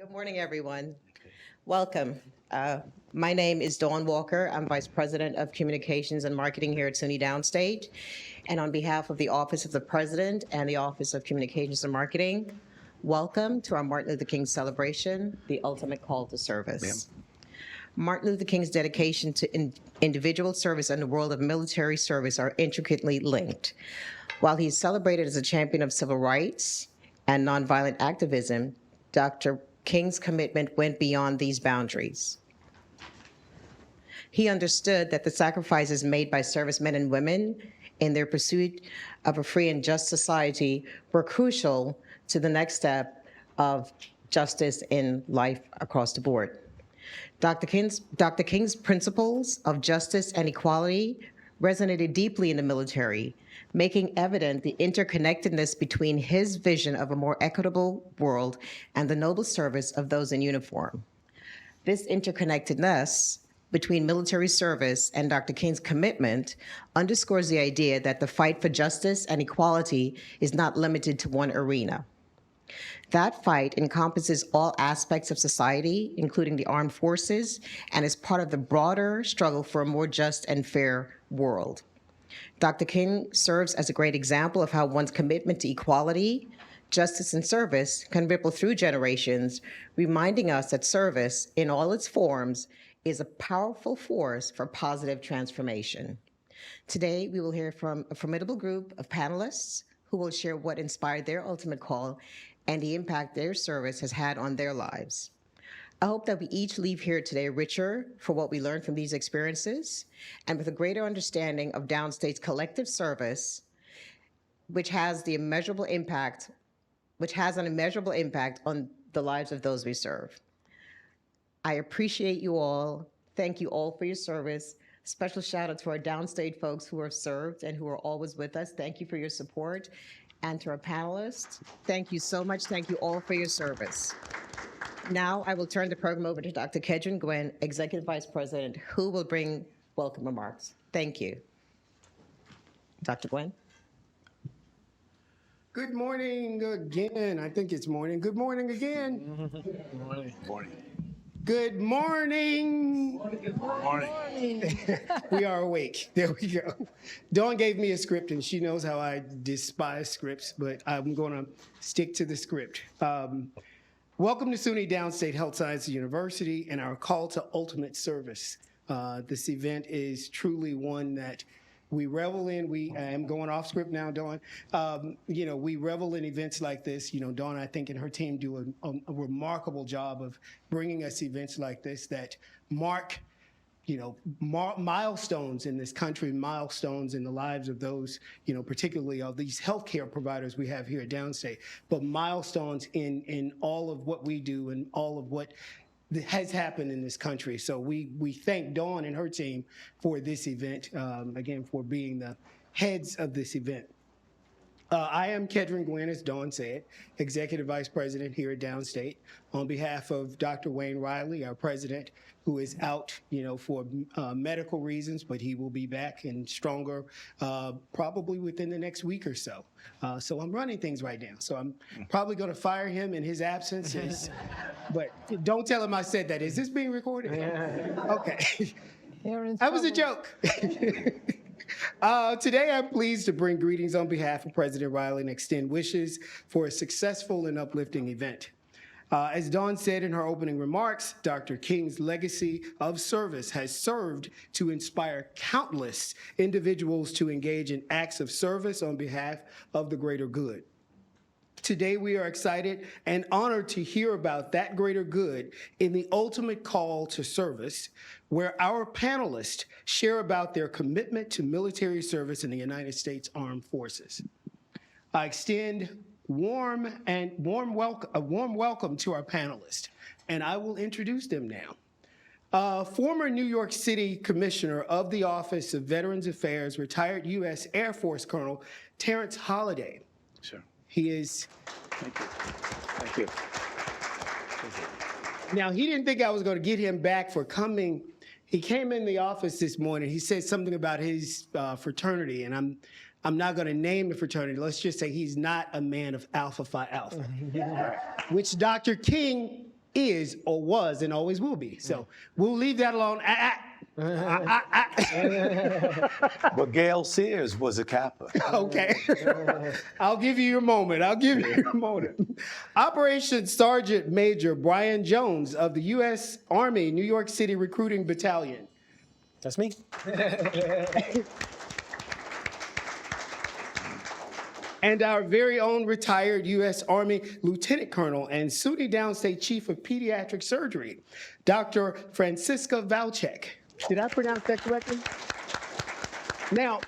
Good morning, everyone. Welcome. My name is Dawn Walker. I'm Vice President of Communications and Marketing here at SUNY Downstate. And on behalf of the Office of the President and the Office of Communications and Marketing, welcome to our Martin Luther King celebration, the ultimate call to service. Martin Luther King's dedication to individual service and the world of military service are intricately linked. While he's celebrated as a champion of civil rights and nonviolent activism, Dr. King's commitment went beyond these boundaries. He understood that the sacrifices made by servicemen and women in their pursuit of a free and just society were crucial to the next step of justice in life across the board. Dr. King's principles of justice and equality resonated deeply in the military, making evident the interconnectedness between his vision of a more equitable world and the noble service of those in uniform. This interconnectedness between military service and Dr. King's commitment underscores the idea that the fight for justice and equality is not limited to one arena. That fight encompasses all aspects of society, including the armed forces, and is part of the broader struggle for a more just and fair world. Dr. King serves as a great example of how one's commitment to equality, justice, and service can ripple through generations, reminding us that service, in all its forms, is a powerful force for positive transformation. Today, we will hear from a formidable group of panelists who will share what inspired their ultimate call and the impact their service has had on their lives. I hope that we each leave here today richer for what we learned from these experiences and with a greater understanding of Downstate's collective service, which has an immeasurable impact on the lives of those we serve. I appreciate you all. Thank you all for your service. Special shout out to our Downstate folks who have served and who are always with us. Thank you for your support. And to our panelists, thank you so much. Thank you all for your service. Now I will turn the program over to Dr. Kedron Gwen, Executive Vice President, who will bring welcome remarks. Thank you. Dr. Gwen. Good morning again. I think it's morning. Good morning again. Good morning. Morning. Good morning. Good morning. We are awake. There we go. Dawn gave me a script, and she knows how I despise scripts, but I'm going to stick to the script. Welcome to SUNY Downstate Health Sciences University and our call to ultimate service. This event is truly one that we revel in. I am going off script now, Dawn. We revel in events like this. Dawn, I think, and her team do a remarkable job of bringing us events like this that mark, milestones in this country, milestones in the lives of those, particularly of these healthcare providers we have here at Downstate, but milestones in all of what we do and all of what has happened in this country. So we thank Dawn and her team for this event, again, for being the heads of this event. I am Kedron Gwen, as Dawn said, Executive Vice President here at Downstate. On behalf of Dr. Wayne Riley, our president, who is out, for medical reasons, but he will be back and stronger probably within the next week or so. So I'm running things right now. So I'm probably going to fire him in his absence. But don't tell him I said that. Is this being recorded? Okay. That was a joke. Today, I'm pleased to bring greetings on behalf of President Riley and extend wishes for a successful and uplifting event. As Dawn said in her opening remarks, Dr. King's legacy of service has served to inspire countless individuals to engage in acts of service on behalf of the greater good. Today, we are excited and honored to hear about that greater good in the ultimate call to service, where our panelists share about their commitment to military service in the United States Armed Forces. I extend a warm welcome to our panelists, and I will introduce them now. Former New York City Commissioner of the Office of Veterans Affairs, retired U.S. Air Force Colonel Terrence Holliday. Sure. He is. Thank you. Thank you. Thank you. Now, he didn't think I was going to get him back for coming. He came in the office this morning. He said something about his fraternity, and I'm not going to name the fraternity. Let's just say he's not a man of Alpha Phi Alpha, which Dr. King is or was and always will be. So we'll leave that alone. But Gail Sears was a Kappa. Okay. I'll give you your moment. I'll give you your moment. Operations Sergeant Major Brian Jones of the U.S. Army New York City Recruiting Battalion. That's me. And our very own retired U.S. Army Lieutenant Colonel and SUNY Downstate Chief of Pediatric Surgery, Dr. Francisca Valchek. Did I pronounce that correctly? Now,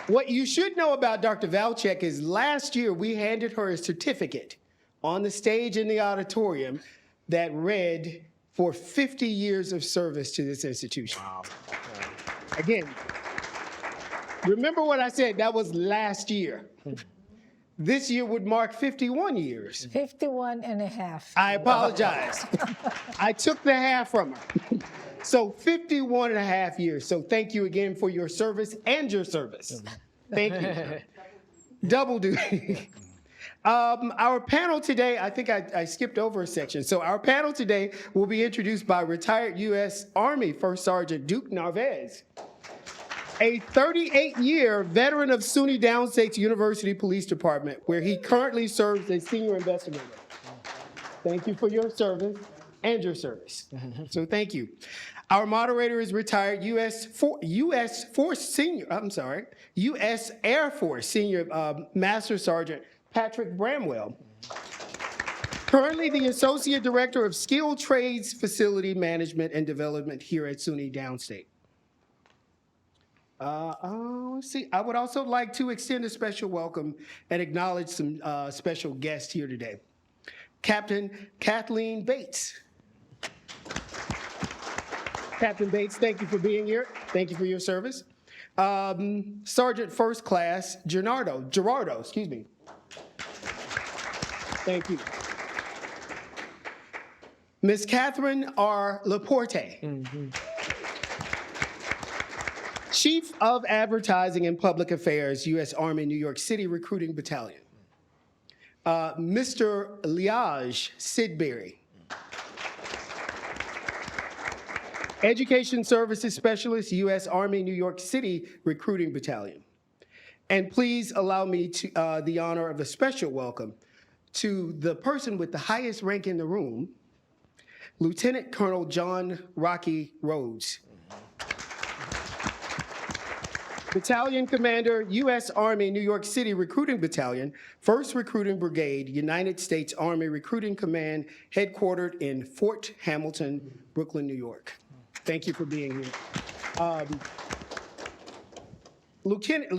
what you should know about Dr. Valchek is last year we handed her a certificate on the stage in the auditorium that read, "For 50 years of service to this institution." Wow. Again, remember what I said, that was last year. This year would mark 51 years. 51 and a half. I apologize. I took the half from her. So 51 and a half years. So thank you again for your service and your service. Thank you. Double duty. Our panel today, I think I skipped over a section. So our panel today will be introduced by retired U.S. Army First Sergeant Duke Narvaez, a 38-year veteran of SUNY Downstate University Police Department, where he currently serves as senior investigator. Thank you for your service and your service. So thank you. Our moderator is retired U.S. Air Force Senior Master Sergeant Patrick Bramwell, currently the Associate Director of Skilled Trades Facility Management and Development here at SUNY Downstate. Let's see. I would also like to extend a special welcome and acknowledge some special guests here today. Captain Kathleen Bates. Captain Bates, thank you for being here. Thank you for your service. Sergeant First Class Gerardo, excuse me. Thank you. Miss Catherine R. Laporte. Chief of Advertising and Public Affairs, U.S. Army New York City Recruiting Battalion. Mr. Liage Sidbury. Education Services Specialist, U.S. Army New York City Recruiting Battalion. And please allow me to the honor of a special welcome to the person with the highest rank in the room, Lieutenant Colonel John Rocky Rhodes. Battalion Commander, U.S. Army New York City Recruiting Battalion, 1st Recruiting Brigade, United States Army Recruiting Command, headquartered in Fort Hamilton, Brooklyn, New York. Thank you for being here. Lieutenant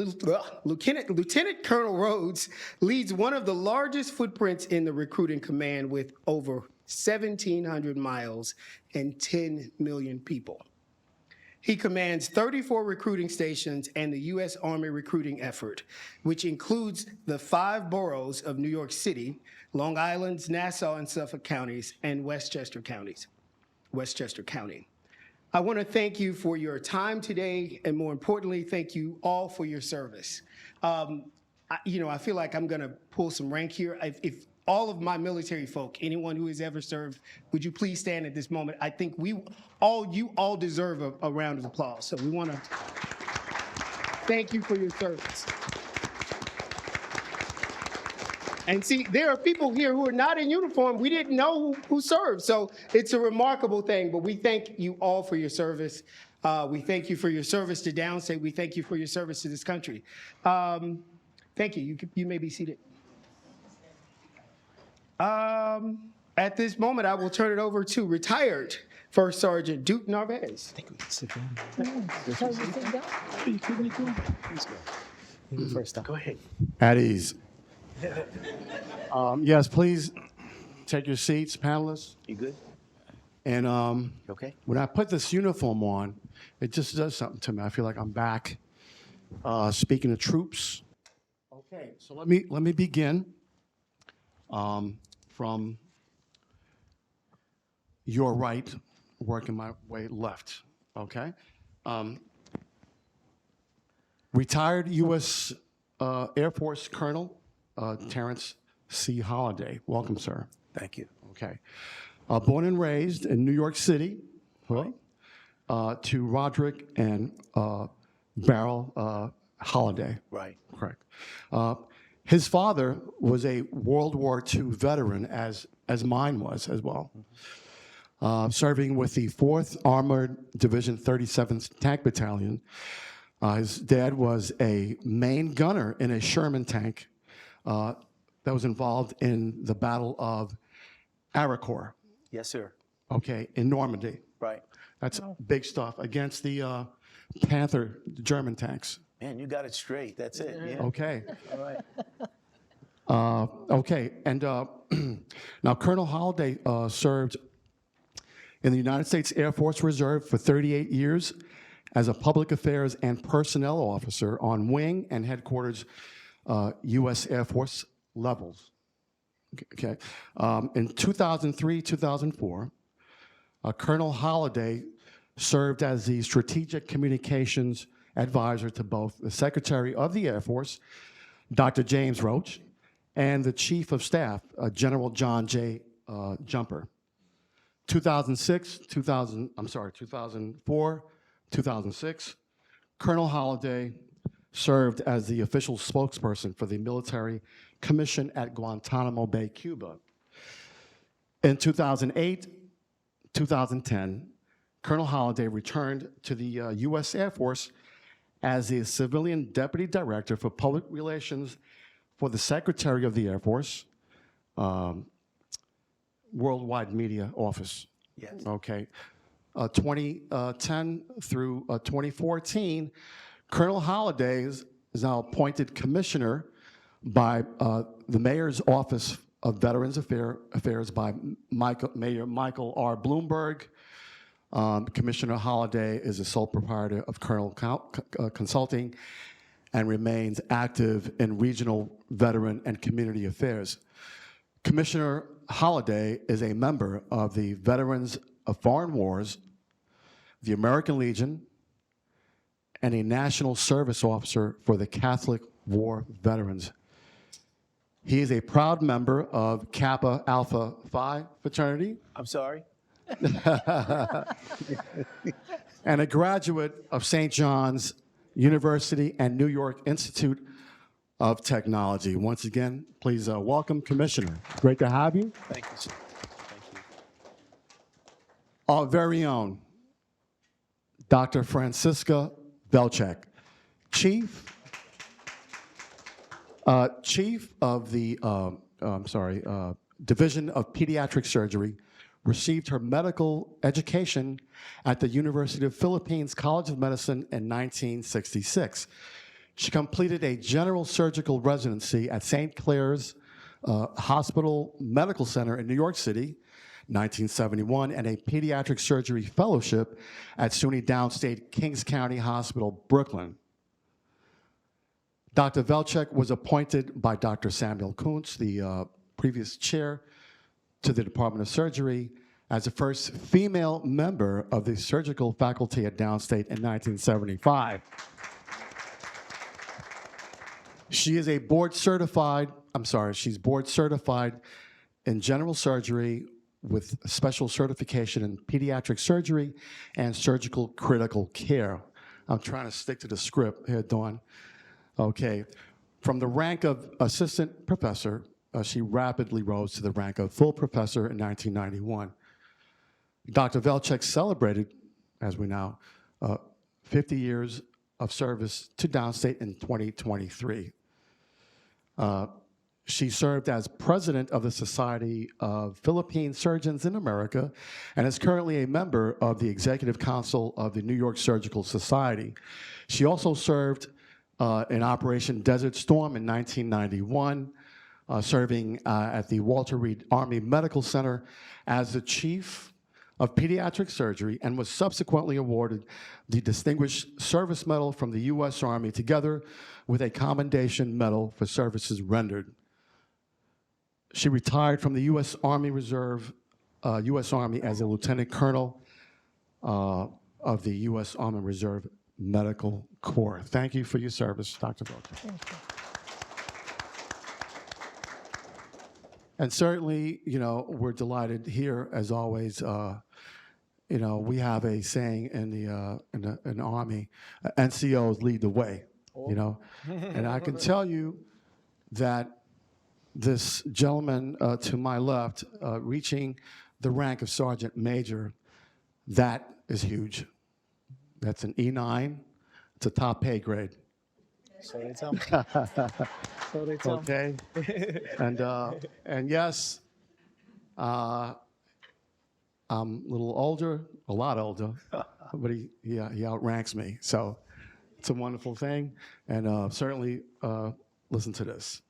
Colonel Rhodes leads one of the largest footprints in the recruiting command with over 1,700 miles and 10 million people. He commands 34 recruiting stations and the U.S. Army recruiting effort, which includes the 5 boroughs of New York City, Long Island's Nassau and Suffolk counties, and Westchester County. I want to thank you for your time today, and more importantly, thank you all for your service. I feel like I'm going to pull some rank here. If all of my military folk, anyone who has ever served, would you please stand at this moment? I think you all deserve a round of applause. So we want to thank you for your service. And see, there are people here who are not in uniform. We didn't know who served. So it's a remarkable thing, but we thank you all for your service. We thank you for your service to Downstate. We thank you for your service to this country. Thank you. You may be seated. At this moment, I will turn it over to retired First Sergeant Duke Narvaez. I think we can sit down. First up. Go ahead. At ease. Yes, please take your seats, panelists. You good? And Okay. when I put this uniform on, it just does something to me. I feel like I'm back speaking to troops. Okay, so let me begin from your right, working my way left. Okay. Retired U.S. Air Force Colonel Terrence C. Holliday. Welcome, sir. Thank you. Okay. Born and raised in New York City, to Roderick and Beryl Holiday. Right. Correct. His father was a World War II veteran, as mine was as well, serving with the 4th Armored Division 37th Tank Battalion. His dad was a main gunner in a Sherman tank that was involved in the Battle of Aricor, Yes, sir. okay, in Normandy. Right. That's big stuff against the Panther German tanks. Man, you got it straight. That's it. Yeah. Okay. All right. Okay, and now Colonel Holiday served in the United States Air Force Reserve for 38 years as a public affairs and personnel officer on wing and headquarters U.S. Air Force levels. Okay. In 2003, 2004, Colonel Holiday served as the strategic communications advisor to both the Secretary of the Air Force, Dr. James Roach, and the Chief of Staff, General John J. Jumper. 2004, 2006, Colonel Holiday served as the official spokesperson for the military commission at Guantanamo Bay, Cuba. In 2008, 2010, Colonel Holiday returned to the U.S. Air Force as the civilian deputy director for public relations for the Secretary of the Air Force, Worldwide Media Office. Yes. Okay. 2010 through 2014, Colonel Holiday is now appointed commissioner by the Mayor's Office of Veterans Affairs by Mayor Michael R. Bloomberg. Commissioner Holiday is the sole proprietor of Colonel Consulting and remains active in regional veteran and community affairs. Commissioner Holiday is a member of the Veterans of Foreign Wars, the American Legion, and a National Service Officer for the Catholic War Veterans. He is a proud member of Kappa Alpha Phi fraternity I'm sorry. and a graduate of St. John's University and New York Institute of Technology. Once again, please welcome Commissioner. Great to have you. Thank you, sir. Thank you. Our very own Dr. Francisca Belchek, Chief of the Division of Pediatric Surgery, received her medical education at the University of Philippines College of Medicine in 1966. She completed a general surgical residency at St. Clair's Hospital Medical Center in New York City, 1971, and a pediatric surgery fellowship at SUNY Downstate Kings County Hospital, Brooklyn. Dr. Velchek was appointed by Dr. Samuel Kuntz, the previous chair, to the Department of Surgery as the first female member of the surgical faculty at Downstate in 1975. She's board certified in general surgery with special certification in pediatric surgery and surgical critical care. I'm trying to stick to the script here, Dawn. Okay. From the rank of assistant professor, she rapidly rose to the rank of full professor in 1991. Dr. Velchek celebrated, as we know, 50 years of service to Downstate in 2023. She served as president of the Society of Philippine Surgeons in America and is currently a member of the Executive Council of the New York Surgical Society. She also served in Operation Desert Storm in 1991, serving at the Walter Reed Army Medical Center as the chief of pediatric surgery, and was subsequently awarded the Distinguished Service Medal from the U.S. Army, together with a Commendation Medal for services rendered. She retired from the U.S. Army Reserve, U.S. Army as a Lieutenant Colonel of the U.S. Army Reserve Medical Corps. Thank you for your service, Dr. Belcher. And certainly, we're delighted here, as always. We have a saying in the Army, NCOs lead the way, And I can tell you that this gentleman to my left, reaching the rank of Sergeant Major, that is huge. That's an E9. It's a top pay grade. So they tell me. So they tell me. Okay. And yes, I'm a little older, a lot older, but he outranks me. So it's a wonderful thing. And certainly listen to this.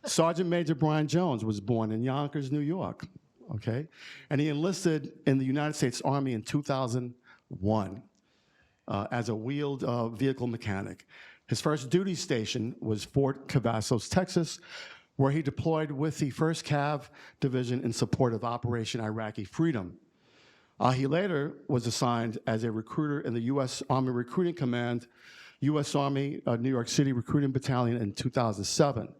Sergeant Major Brian Jones was born in Yonkers, New York. Okay. And he enlisted in the United States Army in 2001 as a wheeled vehicle mechanic. His first duty station was Fort Cavazos, Texas, where he deployed with the 1st Cav Division in support of Operation Iraqi Freedom. He later was assigned as a recruiter in the U.S. Army Recruiting Command, U.S. Army New York City Recruiting Battalion in 2007.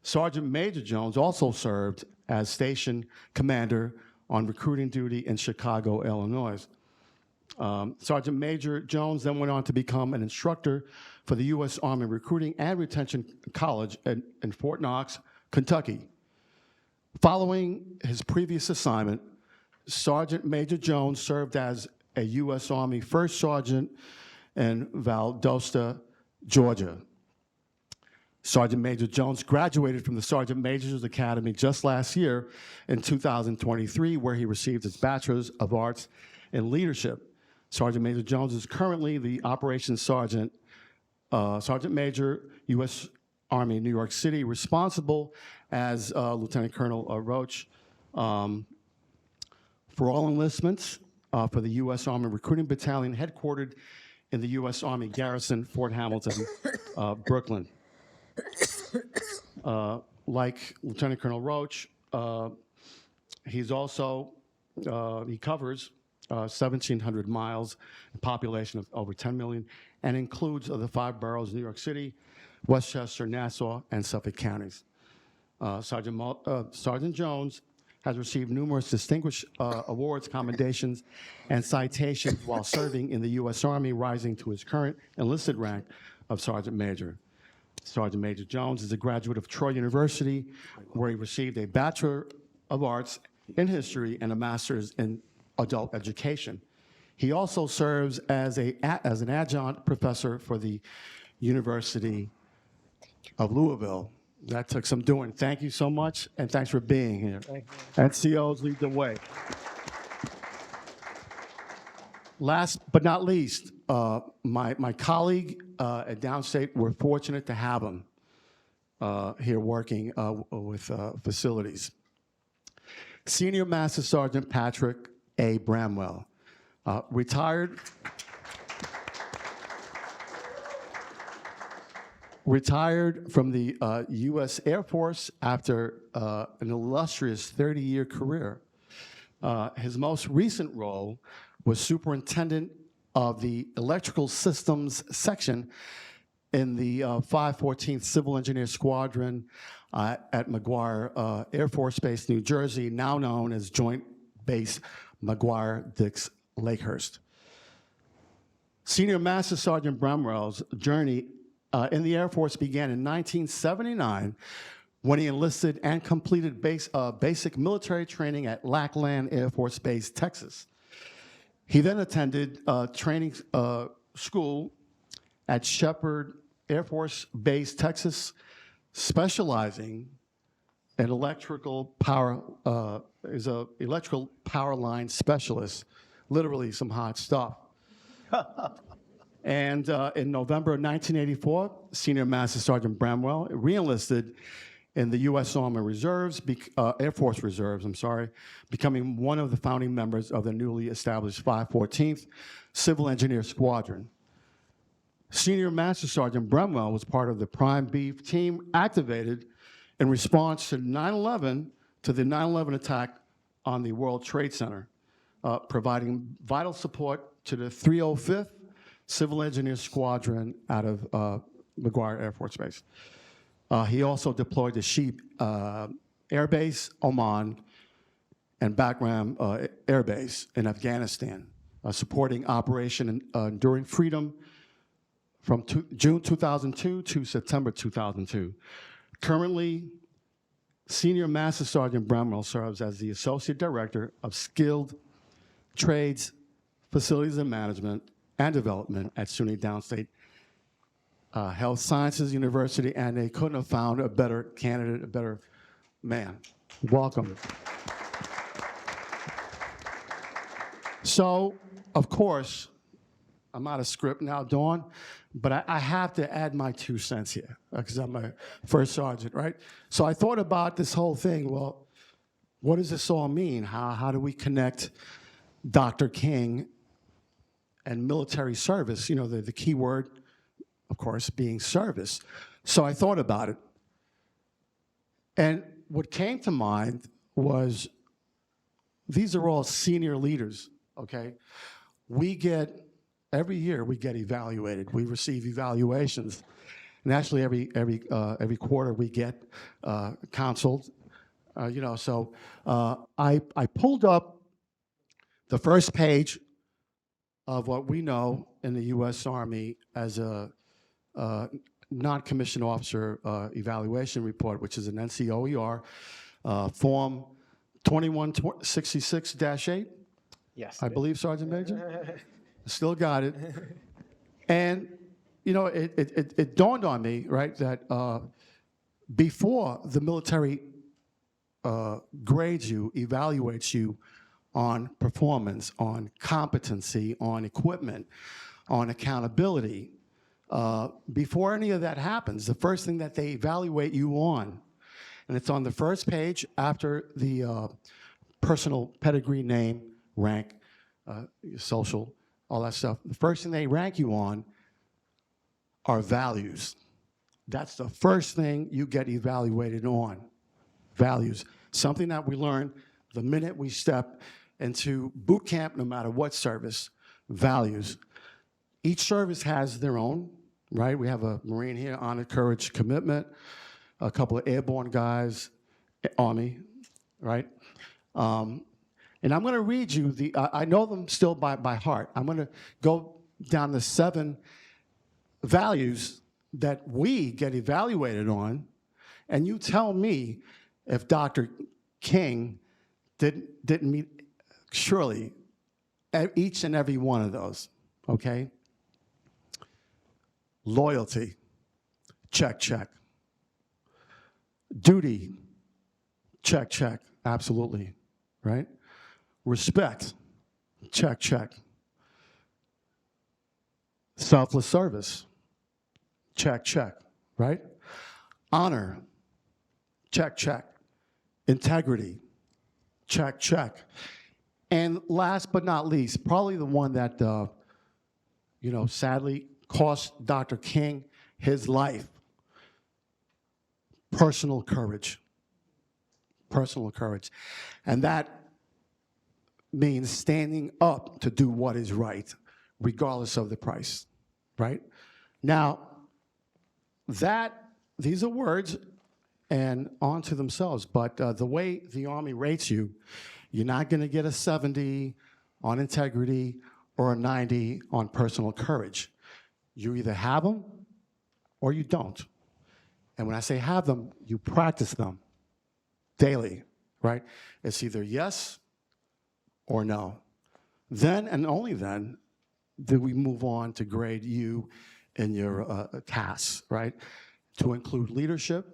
Sergeant Major Jones also served as station commander on recruiting duty in Chicago, Illinois. Sergeant Major Jones then went on to become an instructor for the U.S. Army Recruiting and Retention College in Fort Knox, Kentucky. Following his previous assignment, Sergeant Major Jones served as a U.S. Army First Sergeant in Valdosta, Georgia. Sergeant Major Jones graduated from the Sergeant Major's Academy just last year in 2023, where he received his Bachelor's of Arts in Leadership. Sergeant Major Jones is currently the Operations Sergeant Major, U.S. Army, New York City, responsible as Lieutenant Colonel Roach for all enlistments for the U.S. Army Recruiting Battalion, headquartered in the U.S. Army Garrison, Fort Hamilton, Brooklyn. Like Lieutenant Colonel Roach, he's also, he covers 1,700 miles, a population of over 10 million, and includes the 5 boroughs, New York City, Westchester, Nassau, and Suffolk counties. Sergeant Jones has received numerous distinguished awards, commendations, and citations while serving in the U.S. Army, rising to his current enlisted rank of Sergeant Major. Sergeant Major Jones is a graduate of Troy University, where he received a Bachelor of Arts in History and a Master's in Adult Education. He also serves as an adjunct professor for the University of Louisville. That took some doing. Thank you so much, and thanks for being here. NCOs lead the way. Last but not least, my colleague at Downstate, we're fortunate to have him here working with facilities. Senior Master Sergeant Patrick A. Bramwell, retired from the U.S. Air Force after an illustrious 30-year career. His most recent role was superintendent of the electrical systems section in the 514th Civil Engineer Squadron at McGuire Air Force Base, New Jersey, now known as Joint Base McGuire-Dix Lakehurst. Senior Master Sergeant Bramwell's journey in the Air Force began in 1979 when he enlisted and completed basic military training at Lackland Air Force Base, Texas. He then attended training school at Shepherd Air Force Base, Texas, specializing in electrical power, is an electrical power line specialist, literally some hot stuff. And in November of 1984, Senior Master Sergeant Bramwell re-enlisted in the U.S. Army Reserves, Air Force Reserves, becoming one of the founding members of the newly established 514th Civil Engineer Squadron. Senior Master Sergeant Bramwell was part of the Prime Beef team activated in response to the 9/11 attack on the World Trade Center, providing vital support to the 305th Civil Engineer Squadron out of McGuire Air Force Base. He also deployed to Sheep Air Base, Oman, and Bagram Air Base in Afghanistan, supporting Operation Enduring Freedom from June 2002 to September 2002. Currently, Senior Master Sergeant Bramwell serves as the Associate Director of Skilled Trades, Facilities and Management and Development at SUNY Downstate Health Sciences University, and they couldn't have found a better candidate, a better man. Welcome. So, of course, I'm out of script now, Dawn, but I have to add my 2 cents here because I'm a first sergeant, right? So I thought about this whole thing. Well, what does this all mean? How do we connect Dr. King and military service? You know, the key word, of course, being service. So I thought about it. And what came to mind was these are all senior leaders, okay? Every year we get evaluated. We receive evaluations. And actually every quarter we get counseled. So I pulled up the first page of what we know in the U.S. Army as a non-commissioned officer evaluation report, which is an NCOER, Form 2166-8. Yes. I believe, Sergeant Major. Still got it. And, it dawned on me, right, that before the military grades you, evaluates you on performance, on competency, on equipment, on accountability, before any of that happens, the first thing that they evaluate you on, and it's on the first page after the personal pedigree, name, rank, social, all that stuff. The first thing they rank you on are values. That's the first thing you get evaluated on, values. Something that we learn the minute we step into boot camp, no matter what service, values. Each service has their own, right? We have a Marine here, honor, courage, commitment, a couple of airborne guys, Army, right? And I'm going to read you I know them still by heart. I'm going to go down the 7 values that we get evaluated on, and you tell me if Dr. King didn't meet surely each and every one of those, okay? Loyalty, check, check. Duty, check, check, absolutely, right? Respect, check, check. Selfless service, check, check, right? Honor, check, check. Integrity, check, check. And last but not least, probably the one that, sadly cost Dr. King his life, personal courage. Personal courage. And that means standing up to do what is right, regardless of the price, right? Now, these are words and onto themselves, but the way the Army rates you, you're not going to get a 70 on integrity or a 90 on personal courage. You either have them or you don't. And when I say have them, you practice them daily, right? It's either yes or no. Then and only then do we move on to grade you in your tasks, right? To include leadership,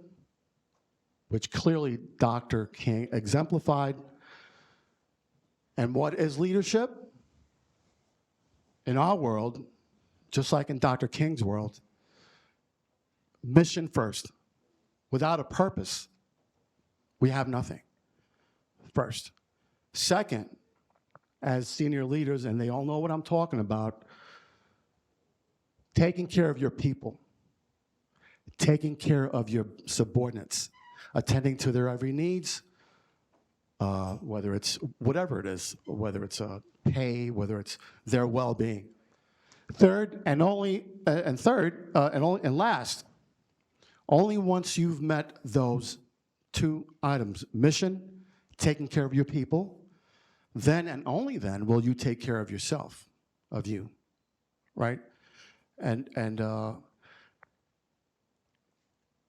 which clearly Dr. King exemplified. And what is leadership? In our world, just like in Dr. King's world, mission first. Without a purpose, we have nothing. First. Second, as senior leaders, and they all know what I'm talking about, taking care of your people, taking care of your subordinates, attending to their every needs, whether it's whatever it is, whether it's pay, whether it's their well-being. Third, and last, Only once you've met those two items, mission, taking care of your people, then and only then will you take care of yourself, of you, right? And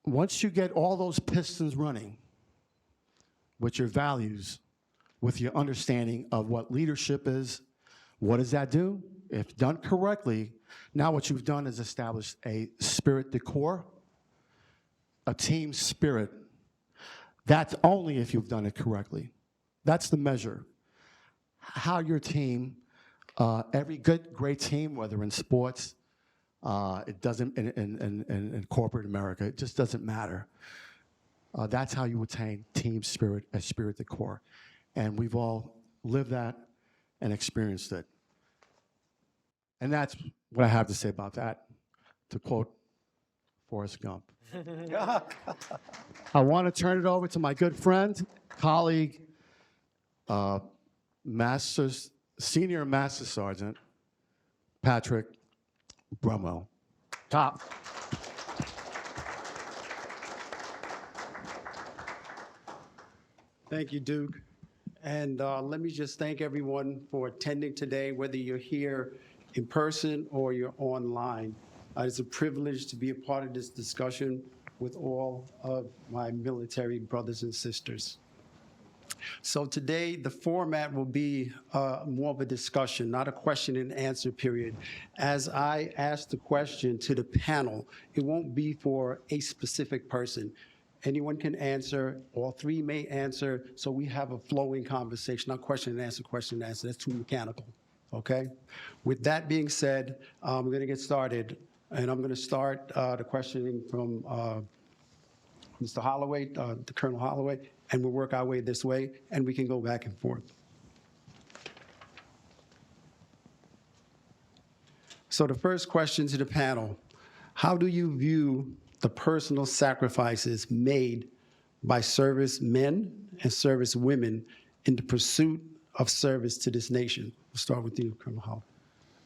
once you get all those pistons running with your values, with your understanding of what leadership is, what does that do? If done correctly, now what you've done is establish a spirit de corps, a team spirit. That's only if you've done it correctly. That's the measure. How your team, every great team, whether in sports, it doesn't, in corporate America, it just doesn't matter. That's how you attain team spirit, a spirit de corps. And we've all lived that and experienced it. And that's what I have to say about that, to quote Forrest Gump. I want to turn it over to my good friend, colleague, Senior Master Sergeant Patrick Brumwell. Top. Thank you, Duke. And let me just thank everyone for attending today, whether you're here in person or you're online. It's a privilege to be a part of this discussion with all of my military brothers and sisters. So today, the format will be more of a discussion, not a question and answer period. As I ask the question to the panel, it won't be for a specific person. Anyone can answer, all three may answer, so we have a flowing conversation, not question and answer, that's too mechanical, okay? With that being said, we're gonna get started, and I'm gonna start the questioning from Mr. Holloway, to Colonel Holloway, and we'll work our way this way, and we can go back and forth. So the first question to the panel, how do you view the personal sacrifices made by servicemen and servicewomen in the pursuit of service to this nation? We'll start with you, Colonel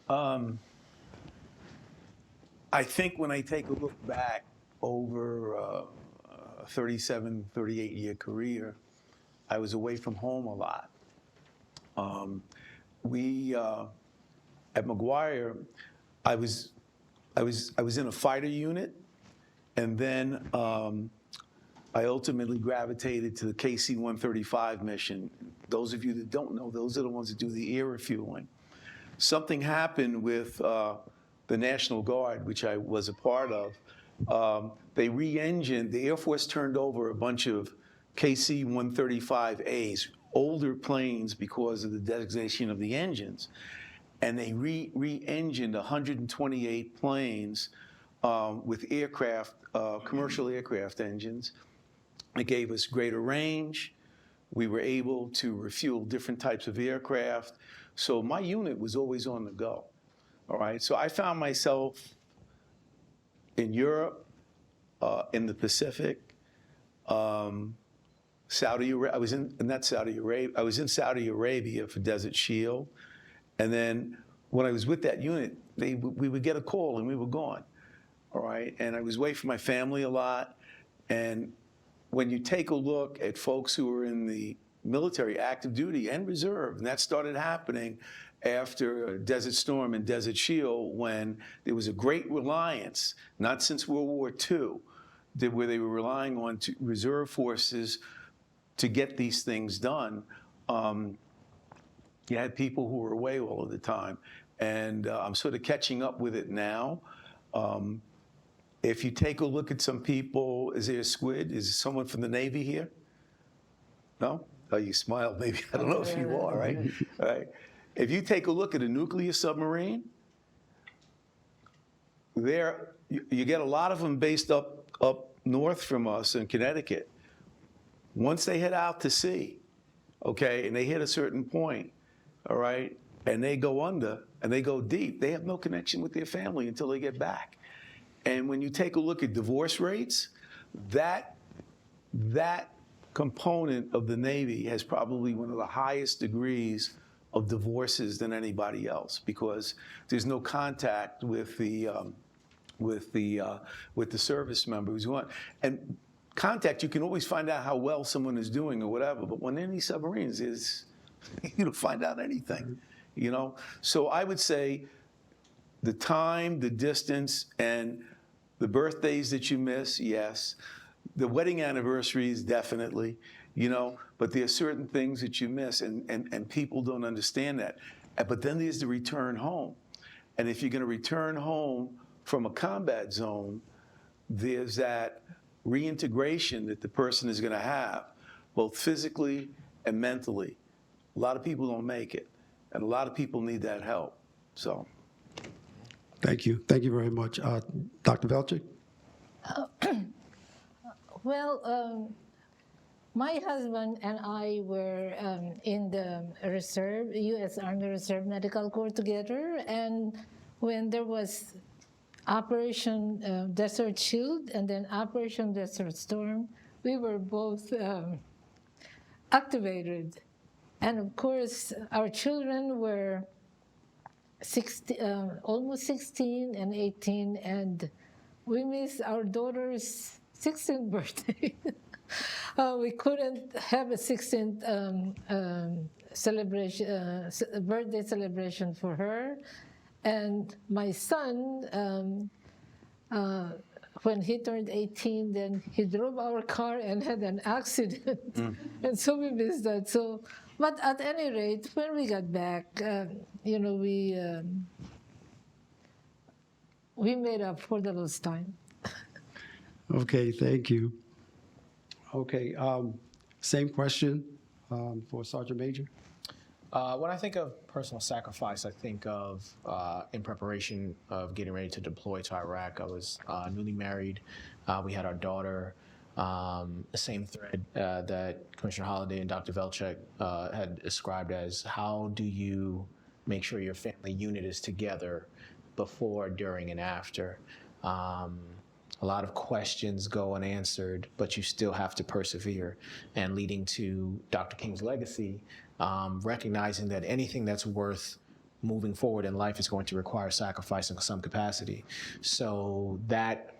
Howell. I think when I take a look back over a 37, 38-year career, I was away from home a lot. At McGuire, I was in a fighter unit, and then I ultimately gravitated to the KC-135 mission. Those of you that don't know, those are the ones that do the air refueling. Something happened with the National Guard, which I was a part of. They re-engined, the Air Force turned over a bunch of KC-135As, older planes because of the designation of the engines. And they re-engined 128 planes with aircraft, commercial aircraft engines. It gave us greater range. We were able to refuel different types of aircraft. So my unit was always on the go, all right? So I found myself in Europe, in the Pacific, Saudi Arabia. I was in Saudi Arabia for Desert Shield. And then when I was with that unit, we would get a call and we were gone, all right? And I was away from my family a lot. And when you take a look at folks who are in the military, active duty and reserve, and that started happening after Desert Storm and Desert Shield, when there was a great reliance, not since World War II, where they were relying on reserve forces to get these things done. You had people who were away all of the time. And I'm sort of catching up with it now. If you take a look at some people, is there a squid? Is there someone from the Navy here? No? Oh, you smiled, maybe. I don't know if you are, right? All right. If you take a look at a nuclear submarine, you get a lot of them based up north from us in Connecticut. Once they head out to sea, okay, and they hit a certain point, all right, and they go under and they go deep, they have no connection with their family until they get back. And when you take a look at divorce rates, that component of the Navy has probably one of the highest degrees of divorces than anybody else, because there's no contact with the with the service members. And contact, you can always find out how well someone is doing or whatever, but when any submarines is, you don't find out anything, you know? So I would say the time, the distance, and the birthdays that you miss, yes. The wedding anniversaries, definitely, you know, but there are certain things that you miss, and people don't understand that. But then there's the return home. And if you're going to return home from a combat zone, there's that reintegration that the person is going to have, both physically and mentally. A lot of people don't make it, and a lot of people need that help. So, Thank you. Thank you very much. Dr. Velchik? Well, my husband and I were in the reserve, U.S. Army Reserve Medical Corps together, and when there was Operation Desert Shield and then Operation Desert Storm, we were both activated. And of course, our children were almost 16 and 18, and we missed our daughter's 16th birthday. We couldn't have a 16th celebration, birthday celebration for her. And my son, when he turned 18, then he drove our car and had an accident. And so we missed that. So, but at any rate, when we got back, you know, we made up for the lost time. Okay, thank you. Okay, same question for Sergeant Major. When I think of personal sacrifice, I think of in preparation of getting ready to deploy to Iraq. I was newly married. We had our daughter. The same thread that Commissioner Holliday and Dr. Velchik had described as how do you make sure your family unit is together before, during, and after. A lot of questions go unanswered, but you still have to persevere. And leading to Dr. King's legacy, recognizing that anything that's worth moving forward in life is going to require sacrifice in some capacity. So that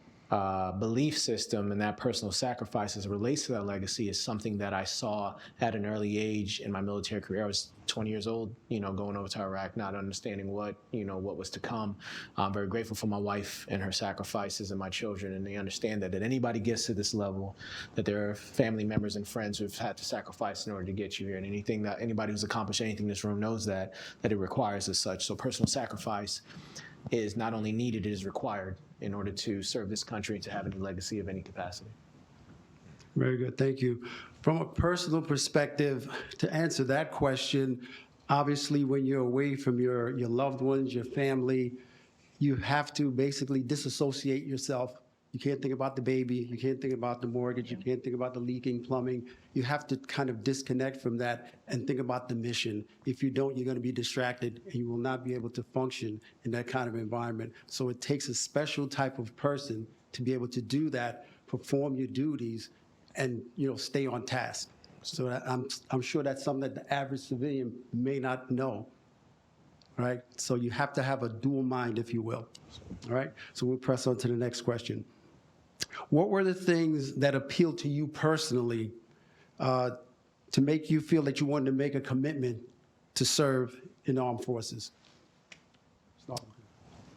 belief system and that personal sacrifice as it relates to that legacy is something that I saw at an early age in my military career. I was 20 years old, you know, going over to Iraq, not understanding what was to come. I'm very grateful for my wife and her sacrifices and my children, and they understand that anybody gets to this level, that there are family members and friends who've had to sacrifice in order to get you here. And anybody who's accomplished anything in this room knows that it requires as such. So personal sacrifice is not only needed, it is required in order to serve this country and to have any legacy of any capacity. Very good, thank you. From a personal perspective, to answer that question, obviously when you're away from your loved ones, your family, you have to basically disassociate yourself. You can't think about the baby, you can't think about the mortgage, you can't think about the leaking plumbing. You have to kind of disconnect from that and think about the mission. If you don't, you're going to be distracted and you will not be able to function in that kind of environment. So it takes a special type of person to be able to do that, perform your duties, and stay on task. So that I'm sure that's something that the average civilian may not know. Right? So you have to have a dual mind, if you will. All right? So we'll press on to the next question. What were the things that appealed to you personally to make you feel that you wanted to make a commitment to serve in the armed forces?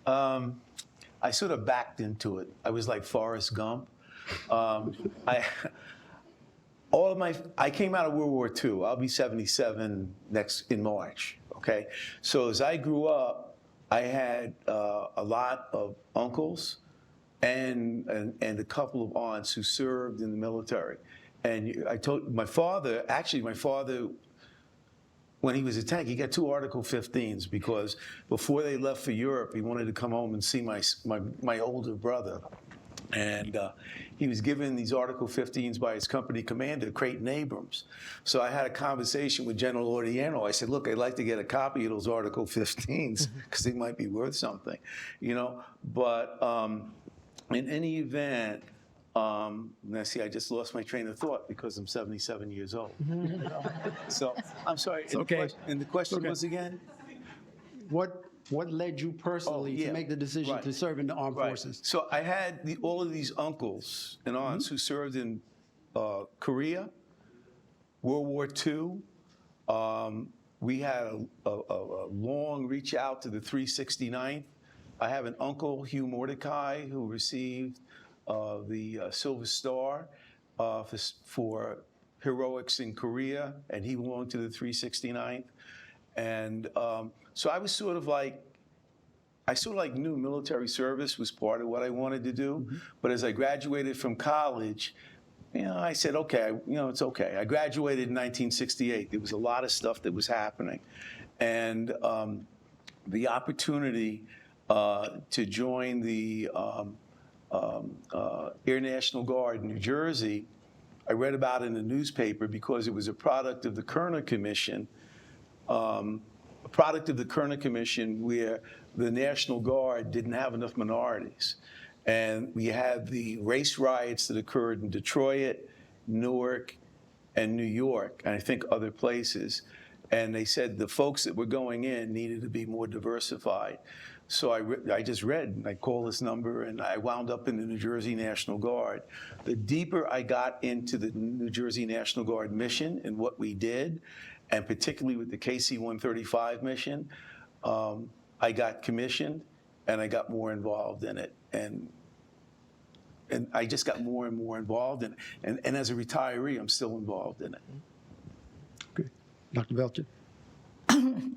I sort of backed into it. I was like Forrest Gump. I came out of World War II. I'll be 77 in March. Okay, so as I grew up, I had a lot of uncles and a couple of aunts who served in the military. And I told my father, when he was a tank, he got 2 Article 15s because before they left for Europe, he wanted to come home and see my older brother. And he was given these Article 15s by his company commander, Creighton Abrams. So I had a conversation with General Ordiano. I said, look, I'd like to get a copy of those Article 15s because they might be worth something, But in any event, now see, I just lost my train of thought because I'm 77 years old. So I'm sorry. It's okay. And the question was again? What What led you personally yeah, to make the decision right. to serve in the armed Right. forces? So I had all of these uncles and aunts who served in Korea, World War II. We had a long reach out to the 369th. I have an uncle, Hugh Mordecai, who received the Silver Star for heroics in Korea, and he belonged to the 369th. And so I was sort of like, I sort of like knew military service was part of what I wanted to do. But as I graduated from college, I said, okay, it's okay. I graduated in 1968. There was a lot of stuff that was happening. And the opportunity to join the Air National Guard in New Jersey, I read about in the newspaper because it was a product of the Kerner Commission, where the National Guard didn't have enough minorities. And we had the race riots that occurred in Detroit, Newark, and New York, and I think other places. And they said the folks that were going in needed to be more diversified. So I just read, and I called this number, and I wound up in the New Jersey National Guard. The deeper I got into the New Jersey National Guard mission and what we did, and particularly with the KC-135 mission, I got commissioned, and I got more involved in it. And I just got more and more involved in it. And as a retiree, I'm still involved in it. Okay. Dr. Belcher?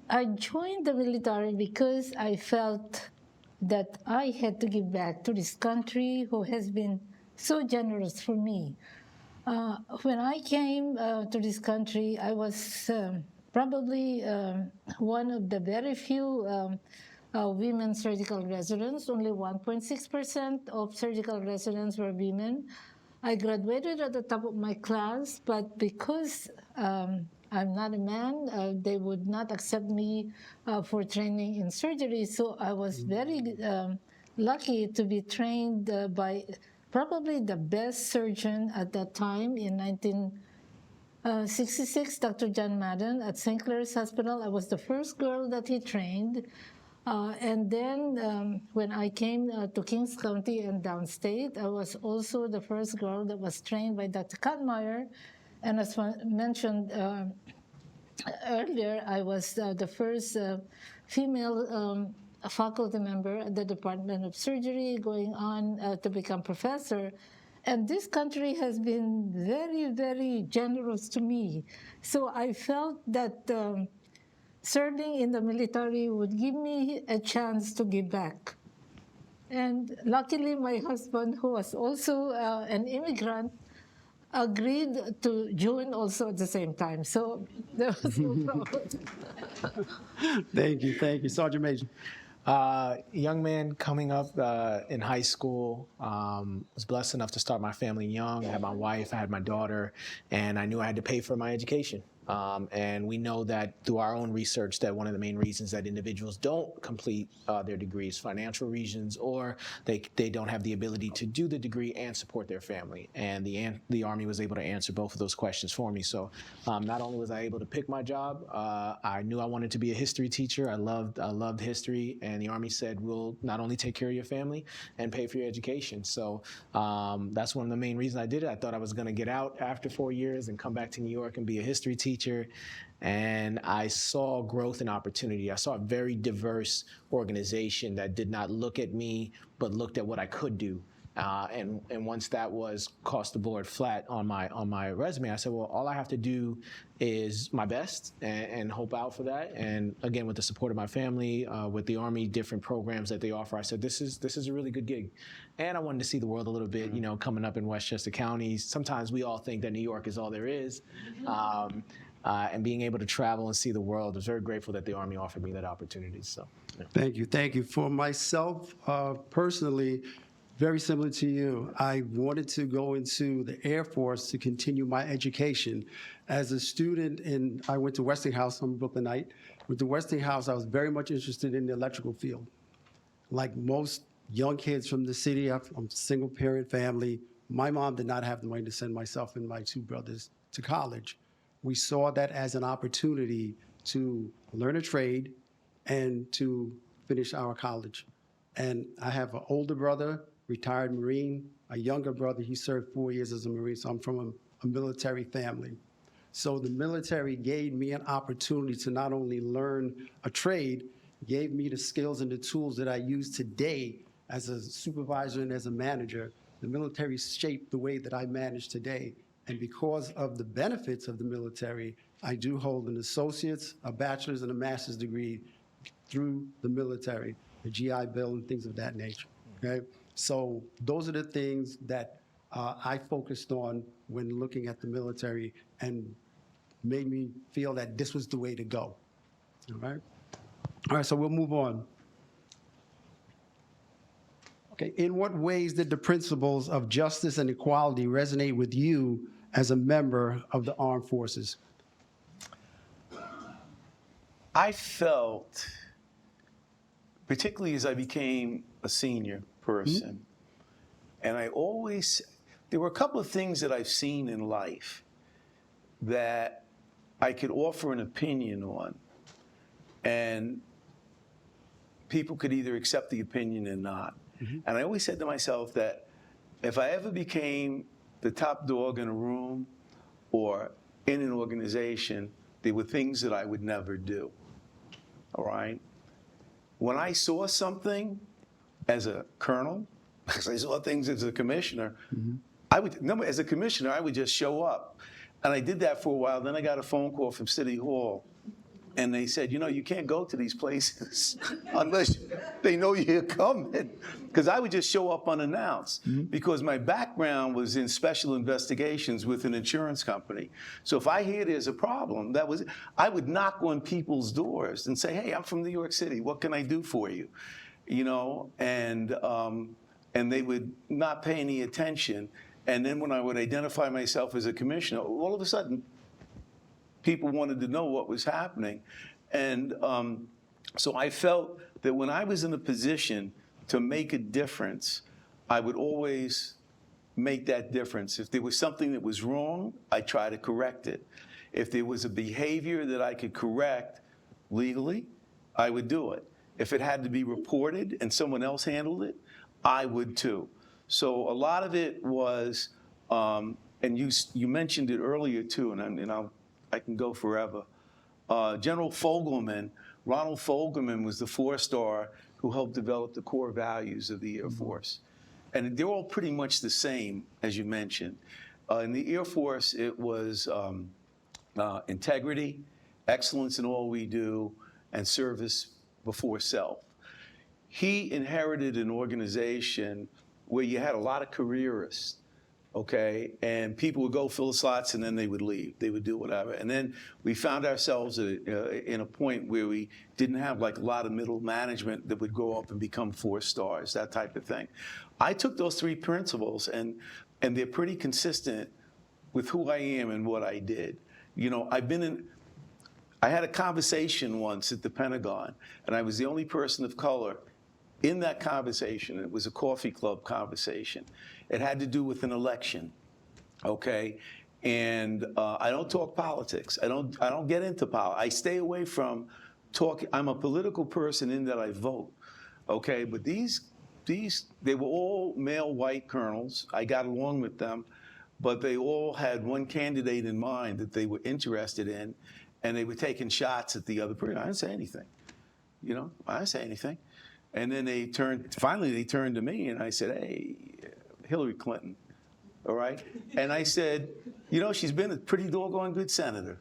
I joined the military because I felt that I had to give back to this country who has been so generous for me. When I came to this country, I was probably one of the very few women surgical residents. Only 1.6% of surgical residents were women. I graduated at the top of my class, but because I'm not a man, they would not accept me for training in surgery. So I was very lucky to be trained by probably the best surgeon at that time in 1966, Dr. John Madden at St. Clair's Hospital. I was the first girl that he trained. And then when I came to Kings County and Downstate, I was also the first girl that was trained by Dr. Kattmeyer. And as mentioned earlier, I was the first female faculty member at the Department of Surgery, going on to become professor. And this country has been very, very generous to me. So I felt that serving in the military would give me a chance to give back. And luckily, my husband, who was also an immigrant, agreed to join also at the same time. So there was no problem. Thank you. Sergeant Major? Young man coming up in high school, was blessed enough to start my family young. I had my wife, I had my daughter, and I knew I had to pay for my education. And we know that through our own research that one of the main reasons that individuals don't complete their degrees, financial reasons, or they don't have the ability to do the degree and support their family. And the Army was able to answer both of those questions for me. So not only was I able to pick my job, I knew I wanted to be a history teacher. I loved history, and the Army said, we'll not only take care of your family and pay for your education. So that's one of the main reasons I did it. I thought I was going to get out after 4 years and come back to New York and be a history teacher. And I saw growth and opportunity. I saw a very diverse organization that did not look at me, but looked at what I could do. And once that was across the board flat on my resume, I said, well, all I have to do is my best and hope out for that. And again, with the support of my family, with the Army, different programs that they offer, I said, this is a really good gig. And I wanted to see the world a little bit, coming up in Westchester County. Sometimes we all think that New York is all there is. And being able to travel and see the world, I was very grateful that the Army offered me that opportunity. So, yeah. Thank you. For myself, personally, very similar to you, I wanted to go into the Air Force to continue my education. As a student, I went to Westinghouse, I'm a Brooklynite. With the Westinghouse, I was very much interested in the electrical field. Like most young kids from the city, I'm a single-parent family. My mom did not have the money to send myself and my two brothers to college. We saw that as an opportunity to learn a trade and to finish our college. And I have an older brother, retired Marine, a younger brother, he served 4 years as a Marine, so I'm from a military family. So the military gave me an opportunity to not only learn a trade, gave me the skills and the tools that I use today as a supervisor and as a manager. The military shaped the way that I manage today. And because of the benefits of the military, I do hold an associate's, a bachelor's, and a master's degree through the military, the GI Bill and things of that nature, okay? So those are the things that I focused on when looking at the military and made me feel that this was the way to go, all right? All right, so we'll move on. Okay, in what ways did the principles of justice and equality resonate with you as a member of the armed forces? I felt, particularly as I became a senior person, and there were a couple of things that I've seen in life that I could offer an opinion on, and people could either accept the opinion or not. And I always said to myself that if I ever became the top dog in a room or in an organization, there were things that I would never do, all right? When I saw something as a colonel, because I saw things as a commissioner, as a commissioner, I would just show up. And I did that for a while. Then I got a phone call from City Hall. And they said, you know, you can't go to these places unless they know you're coming. Because I would just show up unannounced. Because my background was in special investigations with an insurance company. So if I hear there's a problem, I would knock on people's doors and say, hey, I'm from New York City. What can I do for you? You know, and they would not pay any attention. And then when I would identify myself as a commissioner, all of a sudden, people wanted to know what was happening. And so I felt that when I was in a position to make a difference, I would always make that difference. If there was something that was wrong, I'd try to correct it. If there was a behavior that I could correct legally, I would do it. If it had to be reported and someone else handled it, I would too. So a lot of it was, and you mentioned it earlier too, and I can go forever. General Fogelman, Ronald Fogelman was the 4-star who helped develop the core values of the Air Force. And they're all pretty much the same, as you mentioned. In the Air Force, it was integrity, excellence in all we do, and service before self. He inherited an organization where you had a lot of careerists, okay? And people would go fill the slots and then they would leave. They would do whatever. And then we found ourselves in a point where we didn't have like a lot of middle management that would grow up and become 4 stars, that type of thing. I took those 3 principles and they're pretty consistent with who I am and what I did. You know, I had a conversation once at the Pentagon, and I was the only person of color in that conversation. It was a coffee club conversation. It had to do with an election, okay? And I don't talk politics. I don't get into politics. I stay away from talking. I'm a political person in that I vote, okay? But they were all male white colonels. I got along with them, but they all had one candidate in mind that they were interested in, and they were taking shots at the other person. I didn't say anything, you know? I didn't say anything. And then finally they turned to me and I said, hey, Hillary Clinton, all right? And I said, you know, she's been a pretty doggone good senator,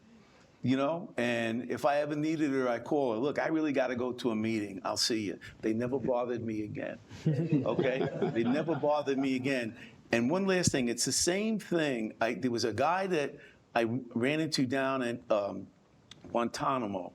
you know? And if I ever needed her, I call her. Look, I really got to go to a meeting. I'll see you. They never bothered me again, okay? They never bothered me again. And one last thing, it's the same thing. There was a guy that I ran into down at Guantanamo.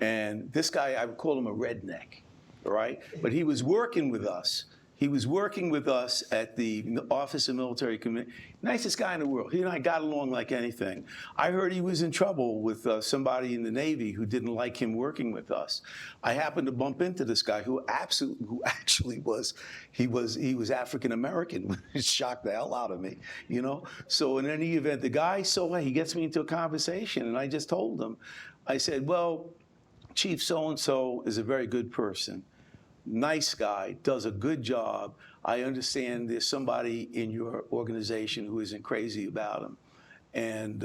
And this guy, I would call him a redneck. All right? But he was working with us. He was working with us at the Office of Military Committee. Nicest guy in the world. He and I got along like anything. I heard he was in trouble with somebody in the Navy who didn't like him working with us. I happened to bump into this guy who actually was African American. It shocked the hell out of me, you know? So in any event, the guy, he gets me into a conversation, and I just told him, I said, well, Chief so-and-so is a very good person, nice guy, does a good job. I understand there's somebody in your organization who isn't crazy about him. And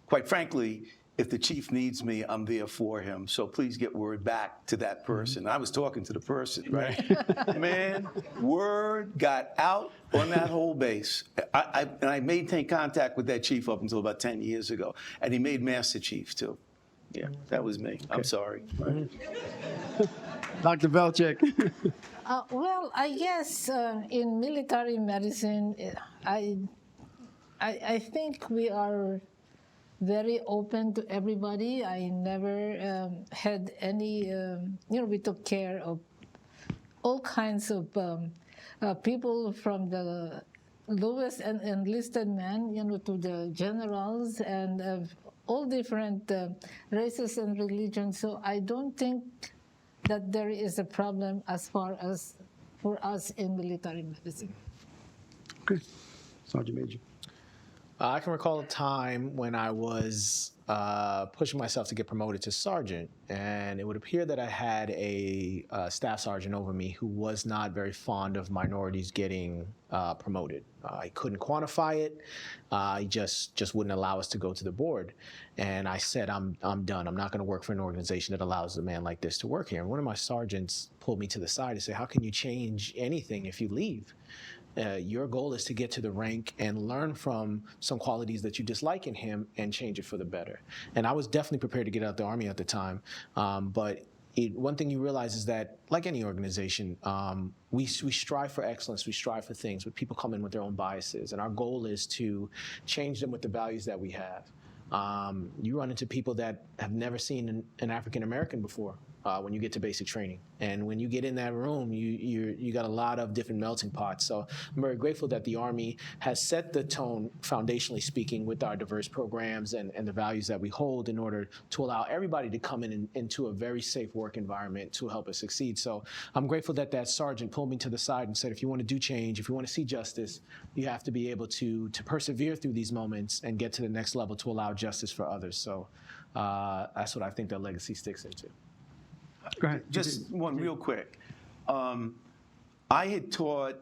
quite frankly, if the chief needs me, I'm there for him. So please get word back to that person. I was talking to the person, right? Man, word got out on that whole base. And I maintained contact with that chief up until about 10 years ago. And he made Master Chief, too. Yeah, that was me. I'm sorry. Dr. Belchik. Well, I guess in military medicine, I think we are very open to everybody. I never had any, we took care of all kinds of people from the lowest and enlisted men, to the generals and all different races and religions. So I don't think that there is a problem as far as for us in military medicine. Okay. Sergeant Major. I can recall a time when I was pushing myself to get promoted to sergeant, and it would appear that I had a staff sergeant over me who was not very fond of minorities getting promoted. I couldn't quantify it. He just wouldn't allow us to go to the board. And I said, I'm done. I'm not going to work for an organization that allows a man like this to work here. And one of my sergeants pulled me to the side and said, how can you change anything if you leave? Your goal is to get to the rank and learn from some qualities that you dislike in him and change it for the better. And I was definitely prepared to get out of the Army at the time. But one thing you realize is that, like any organization, we strive for excellence, we strive for things, but people come in with their own biases. And our goal is to change them with the values that we have. You run into people that have never seen an African American before when you get to basic training. And when you get in that room, you got a lot of different melting pots. So I'm very grateful that the Army has set the tone, foundationally speaking, with our diverse programs and the values that we hold in order to allow everybody to come into a very safe work environment to help us succeed. So I'm grateful that that sergeant pulled me to the side and said, if you want to do change, if you want to see justice, you have to be able to persevere through these moments and get to the next level to allow justice for others. So that's what I think that legacy sticks into. Go ahead. Just one real quick. I had taught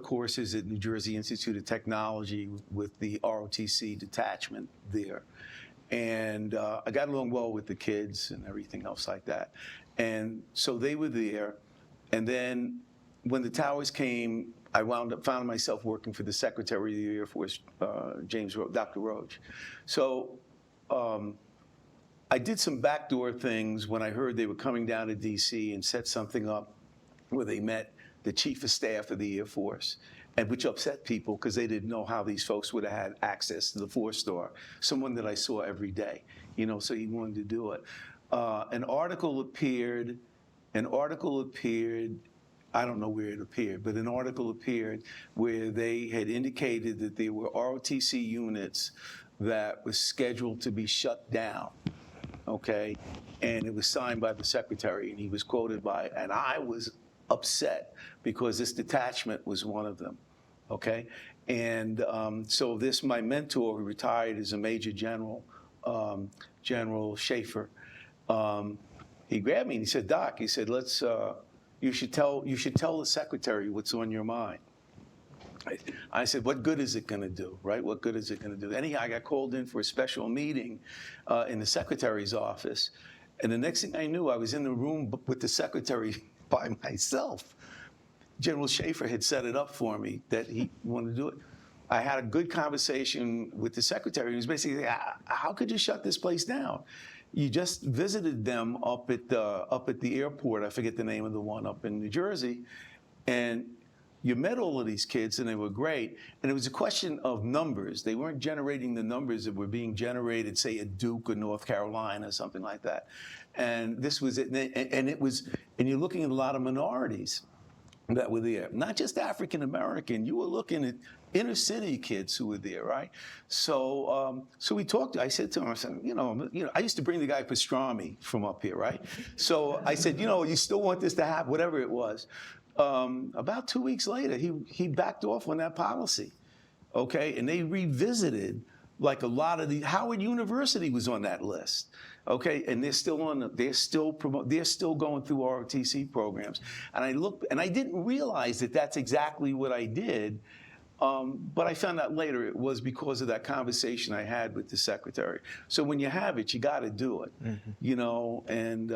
courses at New Jersey Institute of Technology with the ROTC detachment there, and I got along well with the kids and everything else like that. And so they were there, and then when the towers came, I found myself working for the Secretary of the Air Force, Dr. Roach. So. I did some backdoor things when I heard they were coming down to D.C. and set something up where they met the Chief of Staff of the Air Force, and which upset people because they didn't know how these folks would have had access to the 4-star, someone that I saw every day, so he wanted to do it. An article appeared, I don't know where it appeared, but an article appeared where they had indicated that there were ROTC units that was scheduled to be shut down. Okay, and it was signed by the secretary, and he was quoted by, and I was upset because this detachment was one of them. Okay, and so my mentor, who retired as a major general, General Schaefer, he grabbed me and he said, "Doc," he said, you should tell the secretary what's on your mind." I said, what good is it going to do, right? What good is it going to do? Anyhow, I got called in for a special meeting in the secretary's office. And the next thing I knew, I was in the room with the secretary by myself. General Schaefer had set it up for me that he wanted to do it. I had a good conversation with the secretary. He was basically, how could you shut this place down? You just visited them up at the airport. I forget the name of the one up in New Jersey. And you met all of these kids, and they were great. And it was a question of numbers. They weren't generating the numbers that were being generated, say, at Duke or North Carolina or something like that. And this was it. And you're looking at a lot of minorities that were there, not just African American. You were looking at inner city kids who were there, right? So, we talked. I said to him, I said, I used to bring the guy pastrami from up here, right? So I said, you still want this to happen, whatever it was. About 2 weeks later, he backed off on that policy, okay? And they revisited like a lot of the Howard University was on that list. Okay, and they're still they're still going through ROTC programs. And I didn't realize that that's exactly what I did. But I found out later it was because of that conversation I had with the secretary. So when you have it, you got to do it, you know. And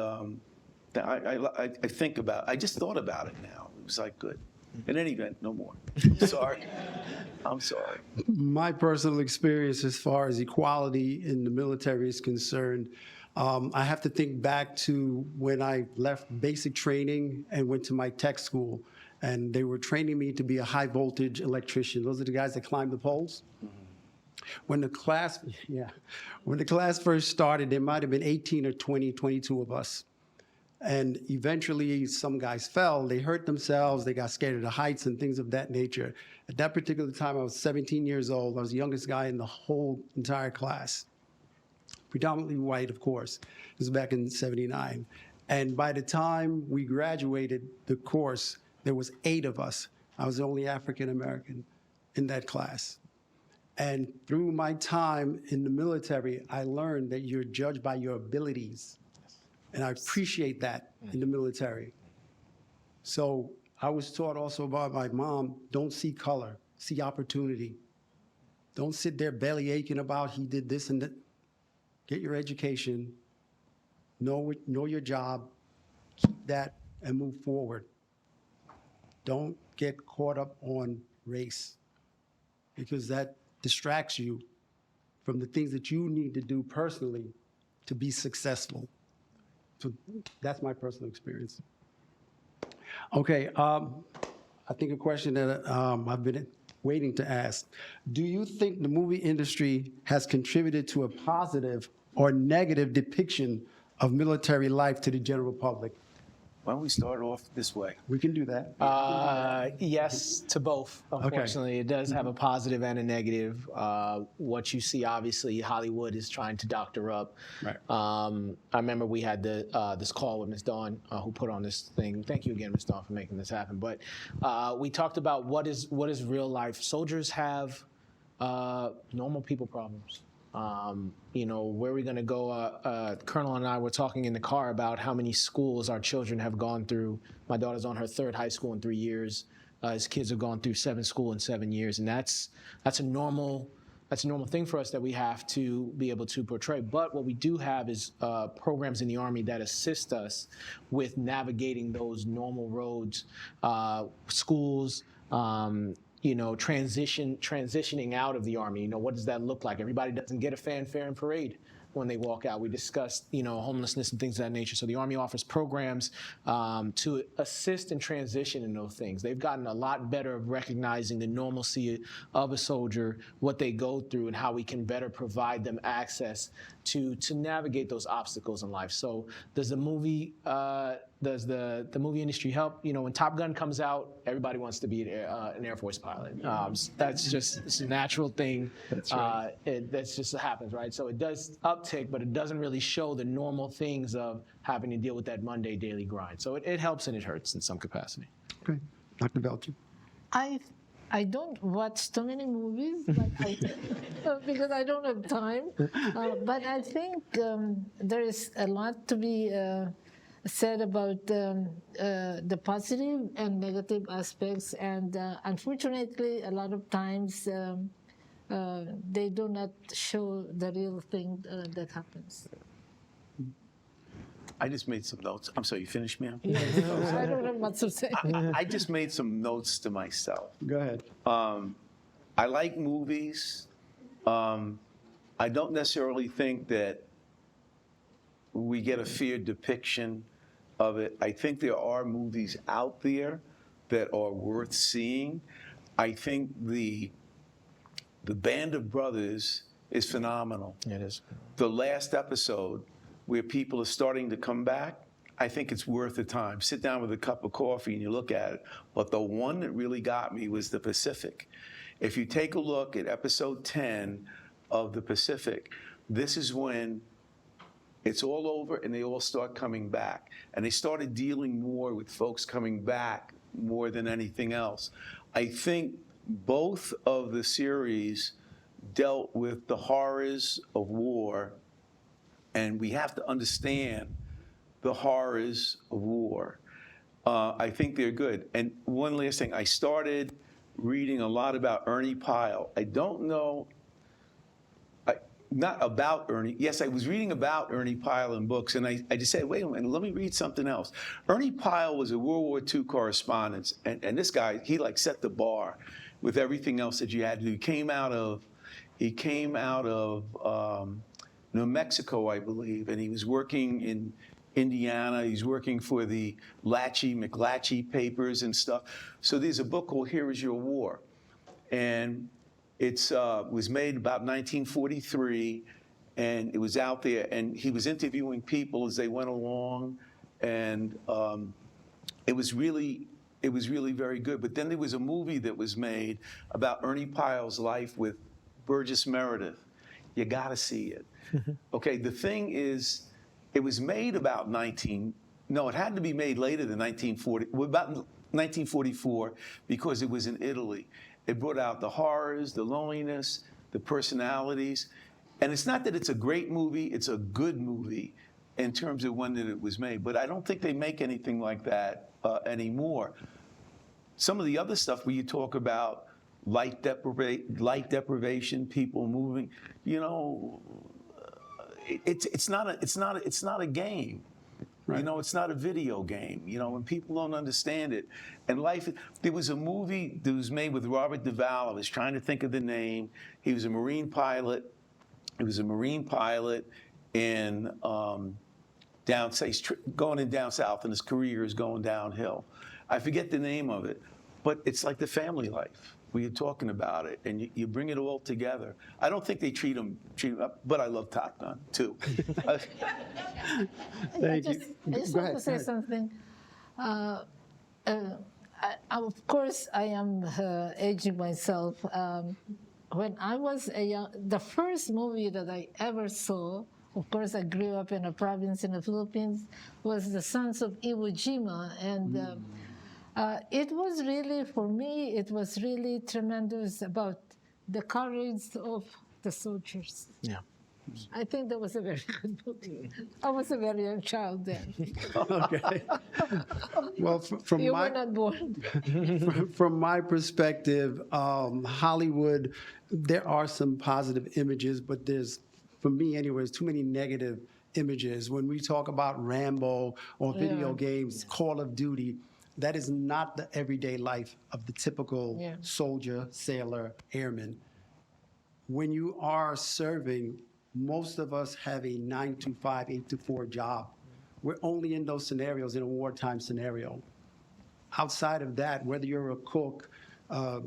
I think about. I just thought about it now. It was like, good. In any event, no more. Sorry, I'm sorry. My personal experience as far as equality in the military is concerned, I have to think back to when I left basic training and went to my tech school, and they were training me to be a high voltage electrician. Those are the guys that climb the poles. When the class first started, there might have been 18 or 20, 22 of us. And eventually, some guys fell, they hurt themselves, they got scared of the heights and things of that nature. At that particular time, I was 17 years old. I was the youngest guy in the whole entire class. Predominantly white, of course. This was back in '79. And by the time we graduated the course, there was 8 of us. I was the only African American in that class. And through my time in the military, I learned that you're judged by your abilities. And I appreciate that in the military. So I was taught also by my mom, don't see color, see opportunity. Don't sit there belly aching about he did this and that. Get your education, know your job, keep that, and move forward. Don't get caught up on race, because that distracts you from the things that you need to do personally to be successful. So that's my personal experience. Okay, I think a question that I've been waiting to ask. Do you think the movie industry has contributed to a positive or negative depiction of military life to the general public? Why don't we start off this way? We can do that. Yes to both. Unfortunately, it does have a positive and a negative. What you see, obviously, Hollywood is trying to doctor up. Right. I remember we had this call with Ms. Dawn, who put on this thing. Thank you again, Ms. Dawn, for making this happen. But we talked about what is real life. Soldiers have normal people problems. You know, where are we going to go? Colonel and I were talking in the car about how many schools our children have gone through. My daughter's on her 3rd high school in 3 years. His kids have gone through 7 schools in 7 years, and that's a normal thing for us that we have to be able to portray. But what we do have is programs in the Army that assist us with navigating those normal roads, schools. You know, transitioning out of the Army. You know, what does that look like? Everybody doesn't get a fanfare and parade when they walk out. We discussed, you know, homelessness and things of that nature. So the Army offers programs to assist and transition in those things. They've gotten a lot better of recognizing the normalcy of a soldier, what they go through, and how we can better provide them access to navigate those obstacles in life. So does the movie industry help? You know, when Top Gun comes out, everybody wants to be an Air Force pilot. It's a natural thing. That's right. That's just what happens, right? So it does uptick, but it doesn't really show the normal things of having to deal with that Monday daily grind. So it helps and it hurts in some capacity. Okay, Dr. Belcher. I don't watch too many movies, but because I don't have time. But I think there is a lot to be said about the positive and negative aspects, and unfortunately, a lot of times they do not show the real thing that happens. I just made some notes. I'm sorry, you finished, ma'am? I don't have much to say. I just made some notes to myself. Go ahead. I like movies. I don't necessarily think that we get a fair depiction of it. I think there are movies out there that are worth seeing. I think the Band of Brothers is phenomenal. It is. The last episode, where people are starting to come back, I think it's worth the time. Sit down with a cup of coffee and you look at it. But the one that really got me was the Pacific. If you take a look at episode 10 of the Pacific, this is when it's all over and they all start coming back. And they started dealing more with folks coming back more than anything else. I think both of the series dealt with the horrors of war, and we have to understand the horrors of war. I think they're good. And one last thing, I started reading a lot about Ernie Pyle. I don't know, not about Ernie. Yes, I was reading about Ernie Pyle in books, and I just said, wait a minute, let me read something else. Ernie Pyle was a World War II correspondent, and this guy, he like set the bar with everything else that you had to do. He came out of New Mexico, I believe, and he was working in Indiana. He's working for the McLatchie papers and stuff. So there's a book called Here Is Your War. And it was made about 1943, and it was out there, and he was interviewing people as they went along, and it was really very good. But then there was a movie that was made about Ernie Pyle's life with Burgess Meredith. You gotta see it. Okay, the thing is, it was made about it had to be made later than 1940, about 1944, because it was in Italy. It brought out the horrors, the loneliness, the personalities. And it's not that it's a great movie, it's a good movie in terms of when that it was made. But I don't think they make anything like that anymore. Some of the other stuff where you talk about light deprivation, people moving, it's not a game. Right. It's not a video game, when people don't understand it. And there was a movie that was made with Robert Duvall. I was trying to think of the name. He was a Marine pilot. He was a Marine pilot in going in down south, and his career is going downhill. I forget the name of it, but it's like the family life. We were talking about it, and you bring it all together. I don't think they treat them up, but I love Top Gun, too. I just want to say something. Of course, I am aging myself. When I was the first movie that I ever saw, of course, I grew up in a province in the Philippines, was The Sons of Iwo Jima, and it was really, for me, it was really tremendous about the courage of the soldiers. Yeah. I think that was a very good movie. I was a very young child then. Okay. Well, from You my were not born. from my perspective, Hollywood, there are some positive images, but there's, for me anyways, too many negative images. When we talk about Rambo or video games, Call of Duty, that is not the everyday life of the typical soldier, sailor, airman. When you are serving, most of us have a 9-to-5, 8-to-4 job. We're only in those scenarios in a wartime scenario. Outside of that, whether you're a cook, a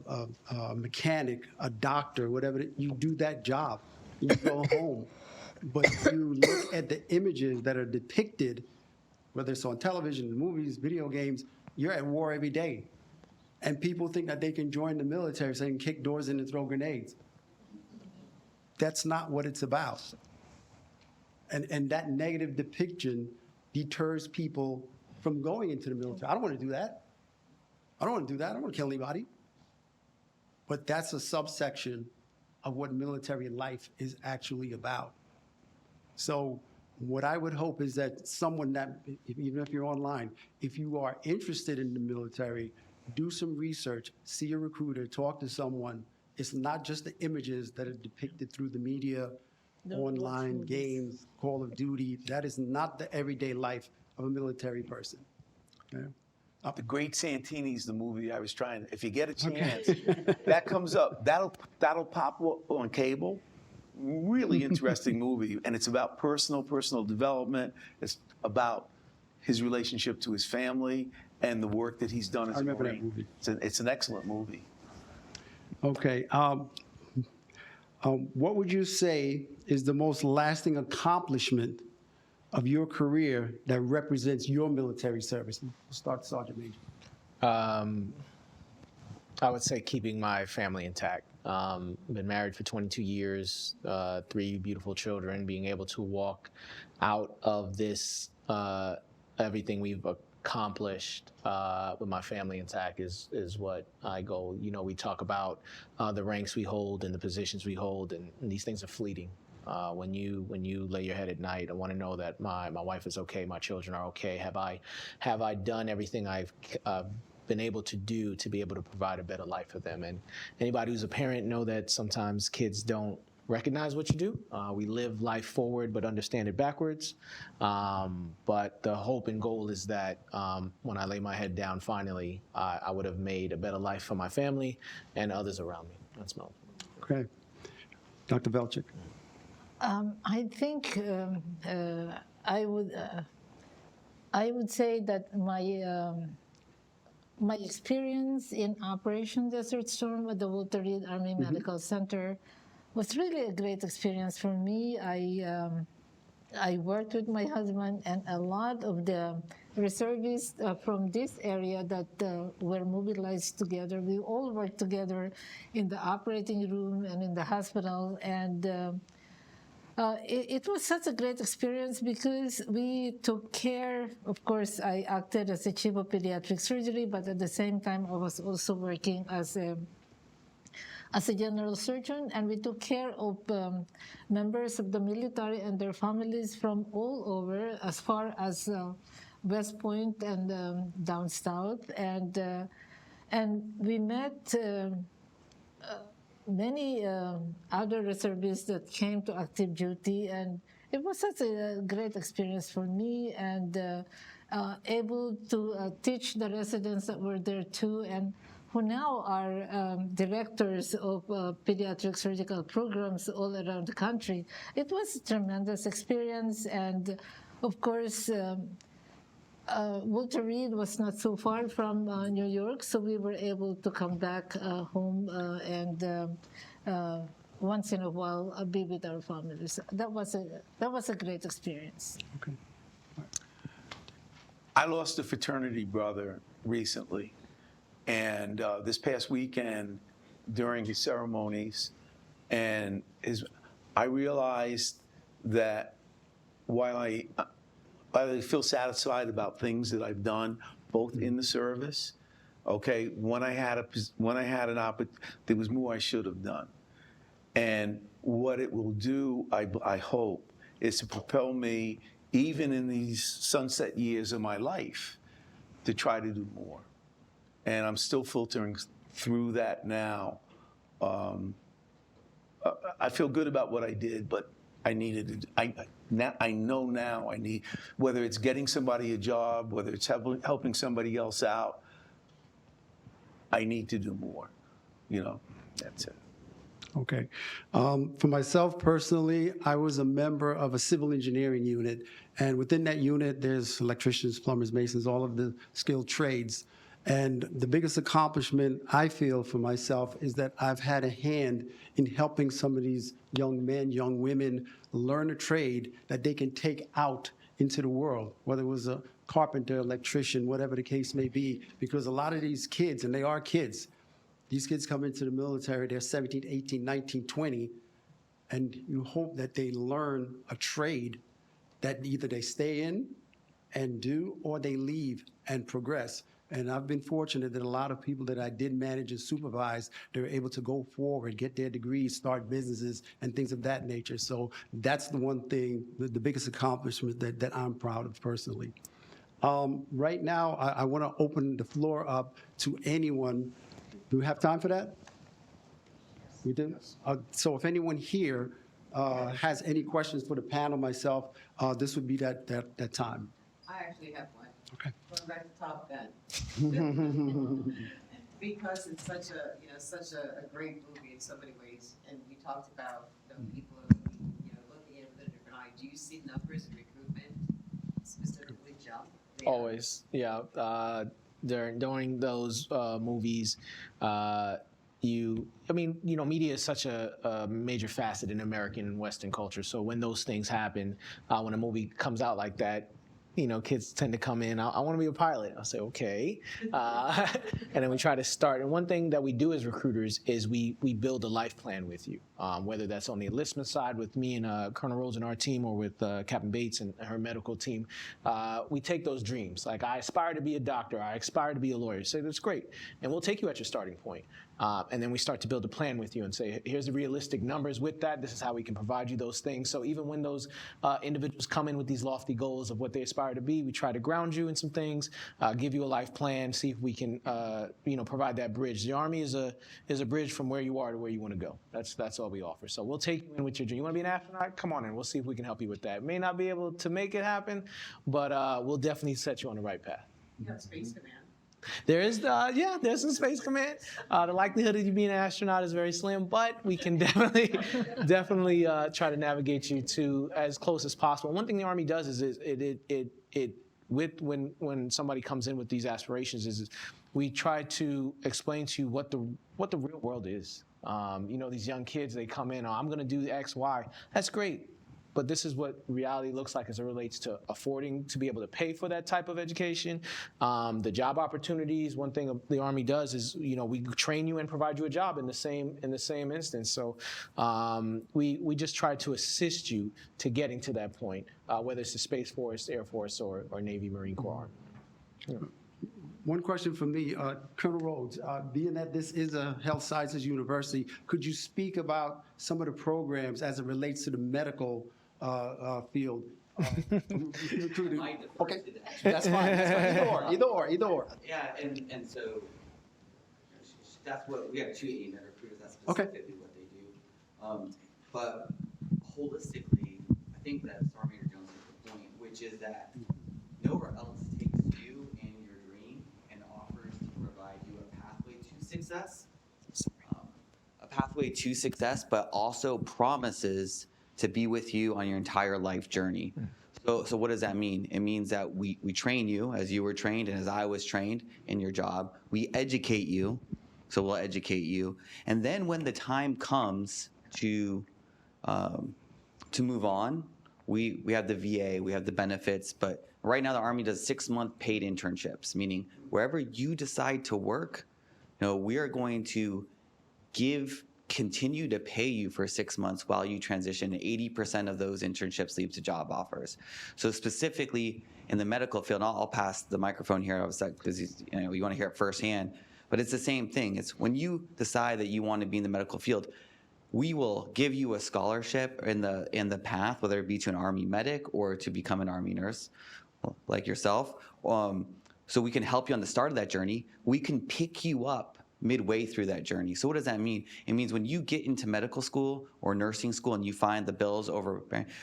mechanic, a doctor, whatever, you do that job. You go home. But you look at the images that are depicted, whether it's on television, movies, video games, you're at war every day. And people think that they can join the military so they can kick doors in and throw grenades. That's not what it's about. And that negative depiction deters people from going into the military. I don't want to do that. I don't want to do that. I don't want to kill anybody. But that's a subsection of what military life is actually about. So what I would hope is that someone that, even if you're online, if you are interested in the military, do some research, see a recruiter, talk to someone. It's not just the images that are depicted through the media, online, games, Call of Duty. That is not the everyday life of a military person. Okay? The Great Santini's the movie I was trying. If you get a chance, that comes up. That'll pop on cable. Really interesting movie, and it's about personal development. It's about his relationship to his family and the work that he's done as a Marine. I remember that movie. It's an excellent movie. Okay. What would you say is the most lasting accomplishment of your career that represents your military service? We'll start Sergeant Major. I would say keeping my family intact. Been married for 22 years, 3 beautiful children, being able to walk out of this, everything we've accomplished with my family intact is what I go. You know, we talk about the ranks we hold and the positions we hold, and these things are fleeting. When you lay your head at night, I want to know that my wife is okay, my children are okay. Have I done everything I've been able to do to be able to provide a better life for them? And anybody who's a parent know that sometimes kids don't recognize what you do. We live life forward but understand it backwards. But the hope and goal is that when I lay my head down finally, I would have made a better life for my family and others around me. That's my Okay. Dr. Velchik. I think I would say that my experience in Operation Desert Storm at the Walter Reed Army Medical Center was really a great experience for me. I worked with my husband and a lot of the reservists from this area that were mobilized together. We all worked together in the operating room and in the hospital, and it was such a great experience because we took care. Of course, I acted as the chief of pediatric surgery, but at the same time, I was also working as a general surgeon, and we took care of members of the military and their families from all over, as far as West Point and down south, and we met many other reservists that came to active duty, and it was such a great experience for me, and able to teach the residents that were there too, and who now are directors of pediatric surgical programs all around the country. It was a tremendous experience, and of course, Walter Reed was not so far from New York, so we were able to come back home and once in a while be with our families. That was a great experience. Okay. I lost a fraternity brother recently, and this past weekend during his ceremonies, and I realized that while I feel satisfied about things that I've done, both in the service, okay, when I had an opportunity, there was more I should have done. And what it will do, I hope, is to propel me, even in these sunset years of my life, to try to do more. And I'm still filtering through that now. I feel good about what I did, but I needed to, I know now I need, whether it's getting somebody a job, whether it's helping somebody else out, I need to do more. You know, that's it. Okay. For myself personally, I was a member of a civil engineering unit, and within that unit, there's electricians, plumbers, masons, all of the skilled trades. And the biggest accomplishment I feel for myself is that I've had a hand in helping some of these young men, young women learn a trade that they can take out into the world, whether it was a carpenter, electrician, whatever the case may be, because a lot of these kids, and they are kids, these kids come into the military, they're 17, 18, 19, 20, and you hope that they learn a trade that either they stay in and do, or they leave and progress. And I've been fortunate that a lot of people that I did manage and supervise, they were able to go forward, get their degrees, start businesses, and things of that nature. So that's the one thing, the biggest accomplishment that I'm proud of personally. Right now, I want to open the floor up to anyone. Do we have time for that? We do? So if anyone here has any questions for the panel, myself, this would be that time. I actually have one. Okay. Going back to Top Gun. Because it's such a great movie in so many ways, and we talked about people looking at it with a different eye. Do you see numbers in recruitment specifically jump? Always, yeah. During those movies, media is such a major facet in American and Western culture. So when those things happen, when a movie comes out like that, kids tend to come in, I want to be a pilot. I'll say, okay. And then we try to start. And one thing that we do as recruiters is we build a life plan with you, whether that's on the enlistment side with me and Colonel Rhodes and our team, or with Captain Bates and her medical team. We take those dreams. Like, I aspire to be a doctor. I aspire to be a lawyer. Say, that's great. And we'll take you at your starting point. And then we start to build a plan with you and say, here's the realistic numbers with that. This is how we can provide you those things. So even when those individuals come in with these lofty goals of what they aspire to be, we try to ground you in some things, give you a life plan, see if we can, provide that bridge. The Army is a bridge from where you are to where you want to go. That's all we offer. So we'll take you in with your dream. You want to be an astronaut? Come on in. We'll see if we can help you with that. May not be able to make it happen, but we'll definitely set you on the right path. You have Space Command. There is, there's some Space Command. The likelihood of you being an astronaut is very slim, but we can definitely try to navigate you to as close as possible. One thing the Army does is when somebody comes in with these aspirations is we try to explain to you what the real world is. These young kids, they come in, I'm going to do X, Y. That's great. But this is what reality looks like as it relates to affording to be able to pay for that type of education. The job opportunities, one thing the Army does is, we train you and provide you a job in the same instance. So we just try to assist you to getting to that point, whether it's the Space Force, Air Force, or Navy, Marine Corps. One question from me, Colonel Rhodes, being that this is a health sciences university, could you speak about some of the programs as it relates to the medical field? Okay, that's fine. Either or. Yeah, and so that's what we have 2 AEMET recruiters. That's Okay. specifically what they do. But holistically, I think that Sergeant Major Jones is the point, which is that nowhere else takes you and your dream and offers to provide you a pathway to success. A pathway to success, but also promises to be with you on your entire life journey. So what does that mean? It means that we train you as you were trained and as I was trained in your job. We educate you, so we'll educate you. And then when the time comes to move on, we have the VA, we have the benefits, but right now the Army does 6-month paid internships, meaning wherever you decide to work, we are going to continue to pay you for 6 months while you transition. 80% of those internships lead to job offers. So specifically in the medical field, I'll pass the microphone here because you want to hear it firsthand, but it's the same thing. It's when you decide that you want to be in the medical field, we will give you a scholarship in the path, whether it be to an Army medic or to become an Army nurse like yourself. So we can help you on the start of that journey. We can pick you up midway through that journey. So what does that mean? It means when you get into medical school or nursing school and you find the bills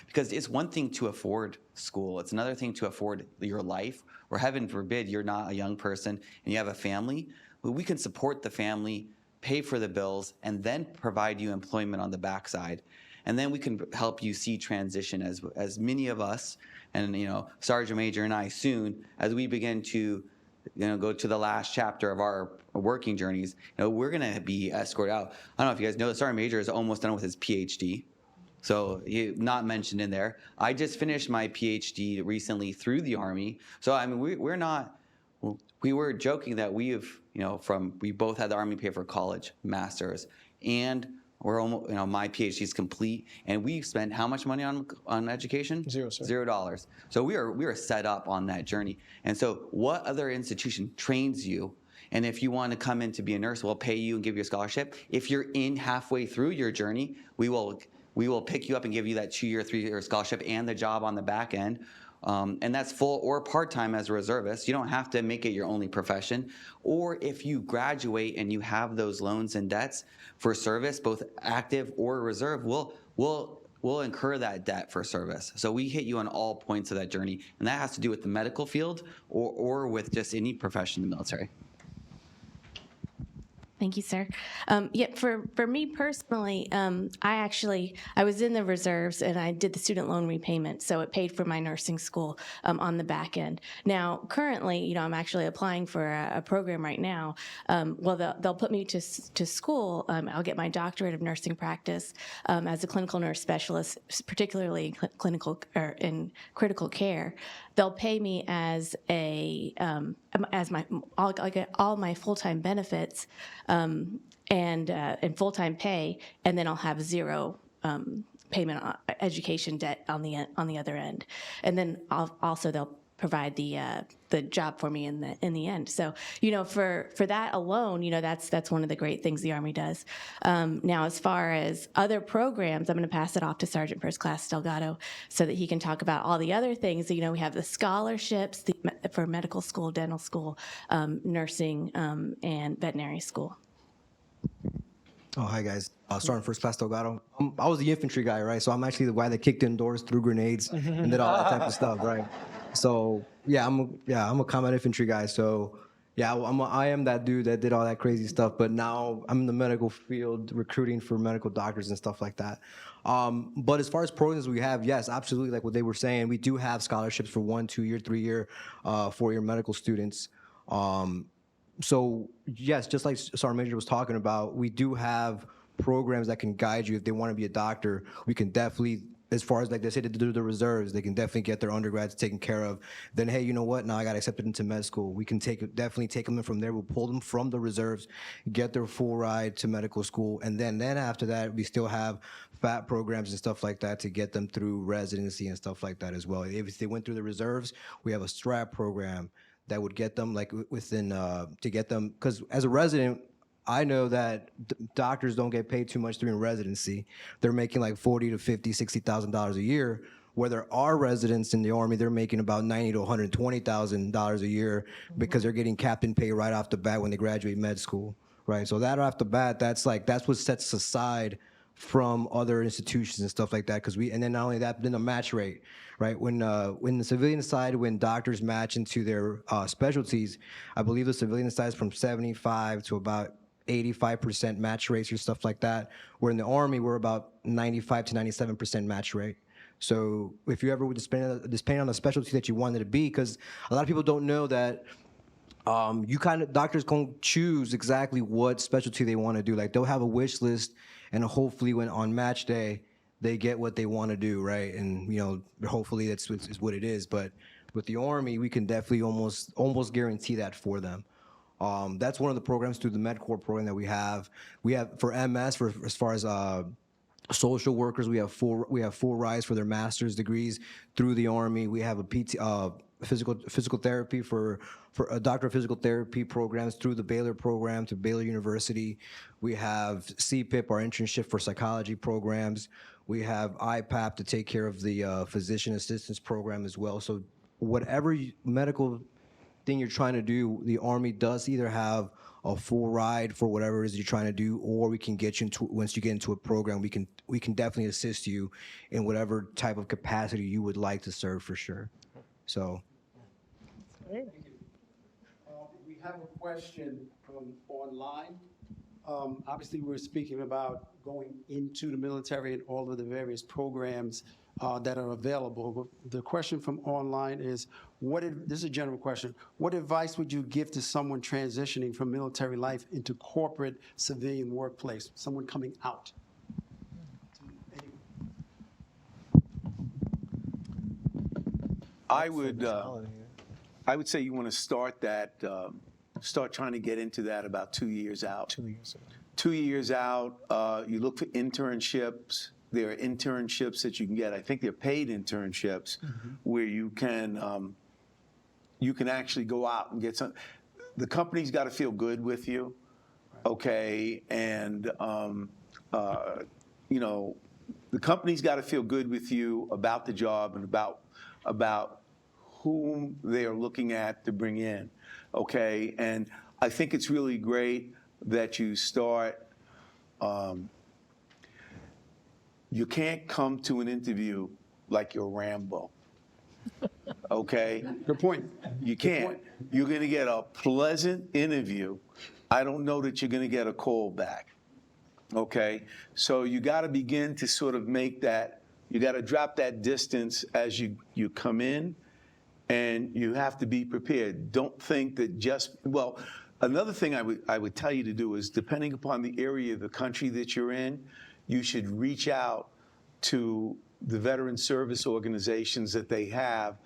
because it's one thing to afford school, it's another thing to afford your life, or heaven forbid you're not a young person and you have a family. Well, we can support the family, pay for the bills, and then provide you employment on the backside. And then we can help you see transition as many of us, and Sergeant Major and I soon, as we begin to go to the last chapter of our working journeys, we're going to be escorted out. I don't know if you guys know, the Sergeant Major is almost done with his PhD. So not mentioned in there. I just finished my PhD recently through the Army. So I mean, we were joking that we both had the Army pay for college, masters, and we're almost, my PhD is complete, and we spent how much money on education? Zero, sir. $0. So we are set up on that journey. And so what other institution trains you? And if you want to come in to be a nurse, we'll pay you and give you a scholarship. If you're in halfway through your journey, we will pick you up and give you that 2-year, 3-year scholarship and the job on the back end. And that's full or part-time as a reservist. You don't have to make it your only profession. Or if you graduate and you have those loans and debts for service, both active or reserve, we'll incur that debt for service. So we hit you on all points of that journey. And that has to do with the medical field or with just any profession in the military. Thank you, sir. Yeah, for me personally, I was in the reserves and I did the student loan repayment, so it paid for my nursing school on the back end. Now, currently, I'm actually applying for a program right now. They'll put me to school. I'll get my doctorate of nursing practice as a clinical nurse specialist, particularly in clinical or in critical care. They'll pay me as I'll get all my full-time benefits and full-time pay, and then I'll have zero payment on education debt on the other end, and then they'll provide the job for me in the end. So for that alone, that's one of the great things the Army does. Now, as far as other programs, I'm going to pass it off to Sergeant First Class Delgado so that he can talk about all the other things. We have the scholarships for medical school, dental school, nursing, and veterinary school. Oh, hi guys. Sergeant First Class Delgado. I was the infantry guy, right? So I'm actually the guy that kicked in doors, threw grenades, and did all that type of stuff, right? So yeah, I'm a combat infantry guy. So yeah, I am that dude that did all that crazy stuff. But now I'm in the medical field, recruiting for medical doctors and stuff like that. But as far as programs we have, yes, absolutely. Like what they were saying, we do have scholarships for 1, 2 year, 3 year, 4 year medical students. So yes, just like Sergeant Major was talking about, we do have programs that can guide you if they want to be a doctor. We can definitely, as far as like they say, to do the reserves, they can definitely get their undergrads taken care of. Then hey, you know what? Now I got accepted into med school. We can definitely take them in from there. We'll pull them from the reserves, get their full ride to medical school, and then after that, we still have FAT programs and stuff like that to get them through residency and stuff like that as well. If they went through the reserves, we have a strap program that would get them like within to get them, because as a resident, I know that doctors don't get paid too much during residency. They're making like $40,000 to $50,000, $60,000 a year. Where there are residents in the Army, they're making about $90,000 to $120,000 a year because they're getting captain pay right off the bat when they graduate med school, right? So that off the bat, that's what sets us aside from other institutions and stuff like that. And then not only that, but then the match rate, right? When the civilian side, when doctors match into their specialties, I believe the civilian side is from 75 to about 85% match rates or stuff like that. Where in the Army, we're about 95 to 97% match rate. So if you ever would depending on the specialty that you wanted to be, because a lot of people don't know that doctors can choose exactly what specialty they want to do. Like they'll have a wish list, and hopefully when on match day, they get what they want to do, right? And hopefully that's what it is. But with the Army, we can definitely almost guarantee that for them. That's one of the programs through the MedCorps program that we have. We have for MS, as far as social workers, we have full rides for their master's degrees through the Army. We have a physical therapy for a doctor of physical therapy programs through the Baylor program to Baylor University. We have CPIP, our internship for psychology programs. We have IPAP to take care of the physician assistance program as well. So whatever medical thing you're trying to do, the Army does either have a full ride for whatever it is you're trying to do, or we can get you into, once you get into a program, we can definitely assist you in whatever type of capacity you would like to serve for sure. So. We have a question from online. Obviously, we're speaking about going into the military and all of the various programs that are available. But the question from online is, this is a general question, what advice would you give to someone transitioning from military life into corporate civilian workplace, someone coming out? I would say you want to start trying to get into that about 2 years out. 2 years ago. 2 years out, you look for internships. There are internships that you can get. I think they're paid internships where you can actually go out and get some. The company's got to feel good with you, okay? And the company's got to feel good with you about the job and about whom they are looking at to bring in, okay? And I think it's really great that you start. You can't come to an interview like you're Rambo, okay? Good point. You can't. You're going to get a pleasant interview. I don't know that you're going to get a call back. Okay? So you got to begin to sort of make that, you got to drop that distance as you come in, and you have to be prepared. Don't think that just, well, another thing I would tell you to do is, depending upon the area of the country that you're in, you should reach out to the veteran service organizations that they have.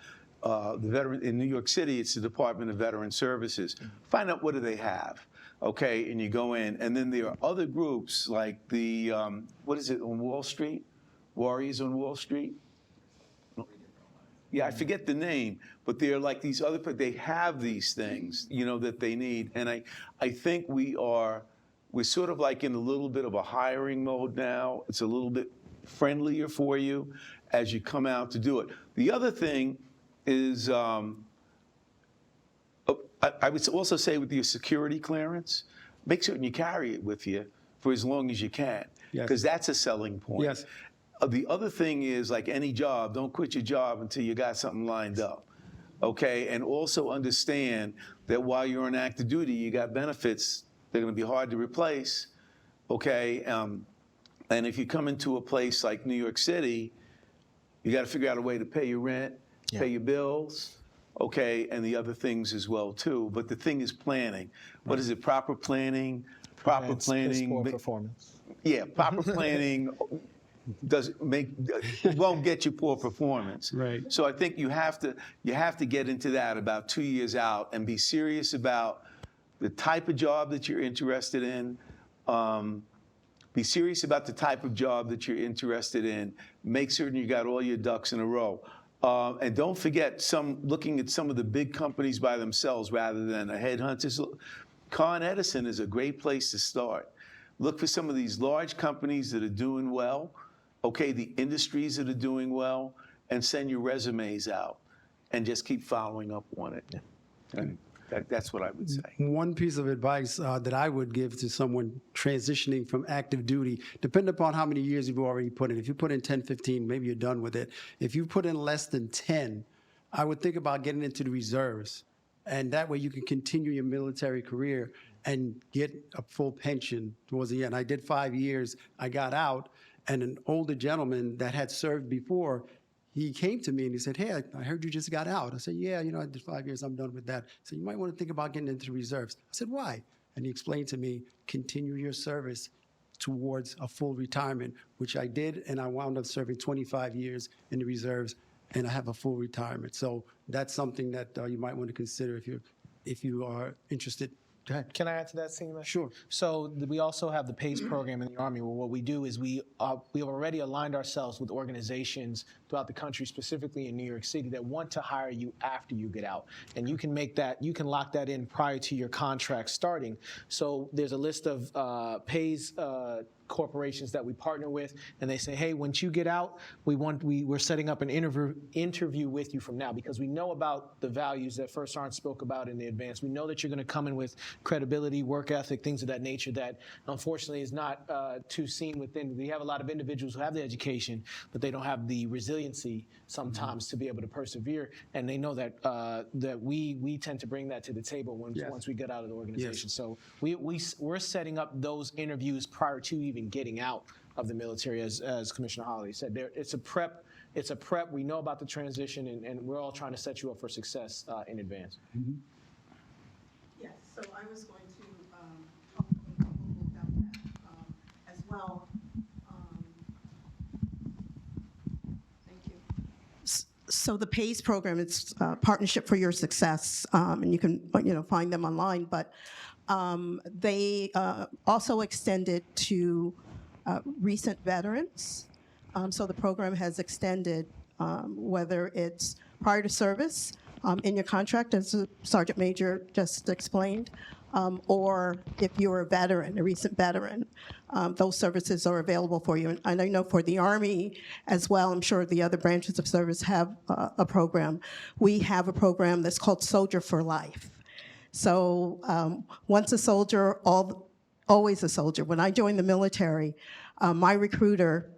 In New York City, it's the Department of Veteran Services. Find out what do they have, okay? And you go in, and then there are other groups like the, what is it, on Wall Street? Warriors on Wall Street? Yeah, I forget the name, but they're like these other, they have these things, you know, that they need. And I think we're sort of like in a little bit of a hiring mode now. It's a little bit friendlier for you as you come out to do it. The other thing is, I would also say with your security clearance, make certain you carry it with you for as long as you can, because that's a selling point. Yes. The other thing is, like any job, don't quit your job until you got something lined up, okay? And also understand that while you're on active duty, you got benefits. They're going to be hard to replace, okay? And if you come into a place like New York City, you got to figure out a way to pay your rent, pay your bills, okay, and the other things as well too. But the thing is planning. What is it? Proper planning. Proper planning. Poor performance. Yeah, proper planning won't get you poor performance. Right. So I think you have to get into that about 2 years out and be serious about the type of job that you're interested in. Be serious about the type of job that you're interested in. Make certain you got all your ducks in a row. And don't forget looking at some of the big companies by themselves rather than a headhunter. Con Edison is a great place to start. Look for some of these large companies that are doing well, okay, the industries that are doing well, and send your resumes out and just keep following up on it. And that's what I would say. One piece of advice that I would give to someone transitioning from active duty, depending upon how many years you've already put in. If you put in 10, 15, maybe you're done with it. If you put in less than 10, I would think about getting into the reserves. And that way you can continue your military career and get a full pension towards the end. I did 5 years, I got out, and an older gentleman that had served before, he came to me and he said, hey, I heard you just got out. I said, yeah, you know, I did 5 years, I'm done with that. He said, you might want to think about getting into the reserves. I said, why? And he explained to me, continue your service towards a full retirement, which I did, and I wound up serving 25 years in the reserves, and I have a full retirement. So that's something that you might want to consider if you are interested. Go ahead. Can I add to that, Senior? Sure. So we also have the PACE program in the Army, where what we do is we have already aligned ourselves with organizations throughout the country, specifically in New York City, that want to hire you after you get out. And you can make that, you can lock that in prior to your contract starting. So there's a list of PACE corporations that we partner with, and they say, hey, once you get out, we're setting up an interview with you from now, because we know about the values that First Sergeant spoke about in the advance. We know that you're going to come in with credibility, work ethic, things of that nature that unfortunately is not too seen within. We have a lot of individuals who have the education, but they don't have the resiliency sometimes to be able to persevere, and they know that that we tend to bring that to the table once we get out of the organization. Yes. So we're setting up those interviews prior to even getting out of the military, as Commissioner Holliday said. It's a prep. We know about the transition, and we're all trying to set you up for success in advance. Mm-hmm. Yes, so I was going to talk a little about that as well. Thank you. So the PACE program, it's Partnership for Your Success, and you can find them online, but they also extended to recent veterans. So the program has extended whether it's prior to service in your contract, as the Sergeant Major just explained, or if you're a veteran, a recent veteran, those services are available for you. And I know for the Army as well, I'm sure the other branches of service have a program. We have a program that's called Soldier for Life. So once a soldier, always a soldier. When I joined the military, my recruiter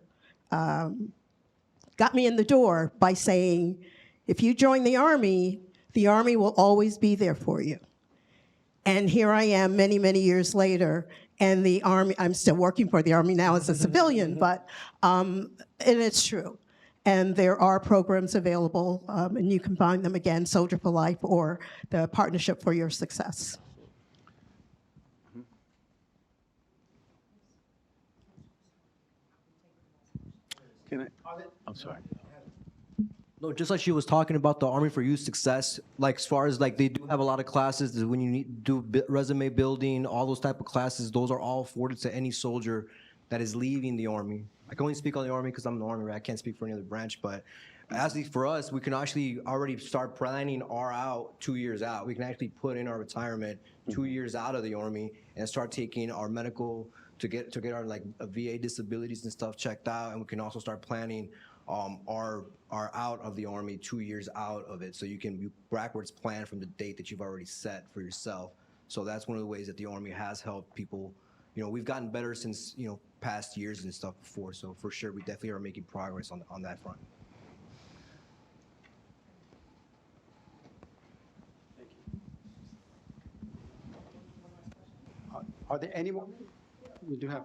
got me in the door by saying, if you join the Army, The Army will always be there for you. And here I am many, many years later, and the Army, I'm still working for the Army now as a civilian, but, and it's true. And there are programs available, and you can find them again, Soldier for Life or the Partnership for Your Success. I'm sorry. No, just like she was talking about the Army for Youth Success, like as far as like they do have a lot of classes when you need do resume building, all those type of classes, those are all afforded to any soldier that is leaving the Army. I can only speak on the Army because I'm in the Army, right? I can't speak for any other branch, but actually for us, we can actually already start planning our out 2 years out. We can actually put in our retirement 2 years out of the Army and start taking our medical to get our like VA disabilities and stuff checked out, and we can also start planning our out of the Army 2 years out of it, so you can backwards plan from the date that you've already set for yourself. So that's one of the ways that the Army has helped people. You know, we've gotten better since, you know, past years and stuff before, so for sure we definitely are making progress on that front. Are there any more? We do have.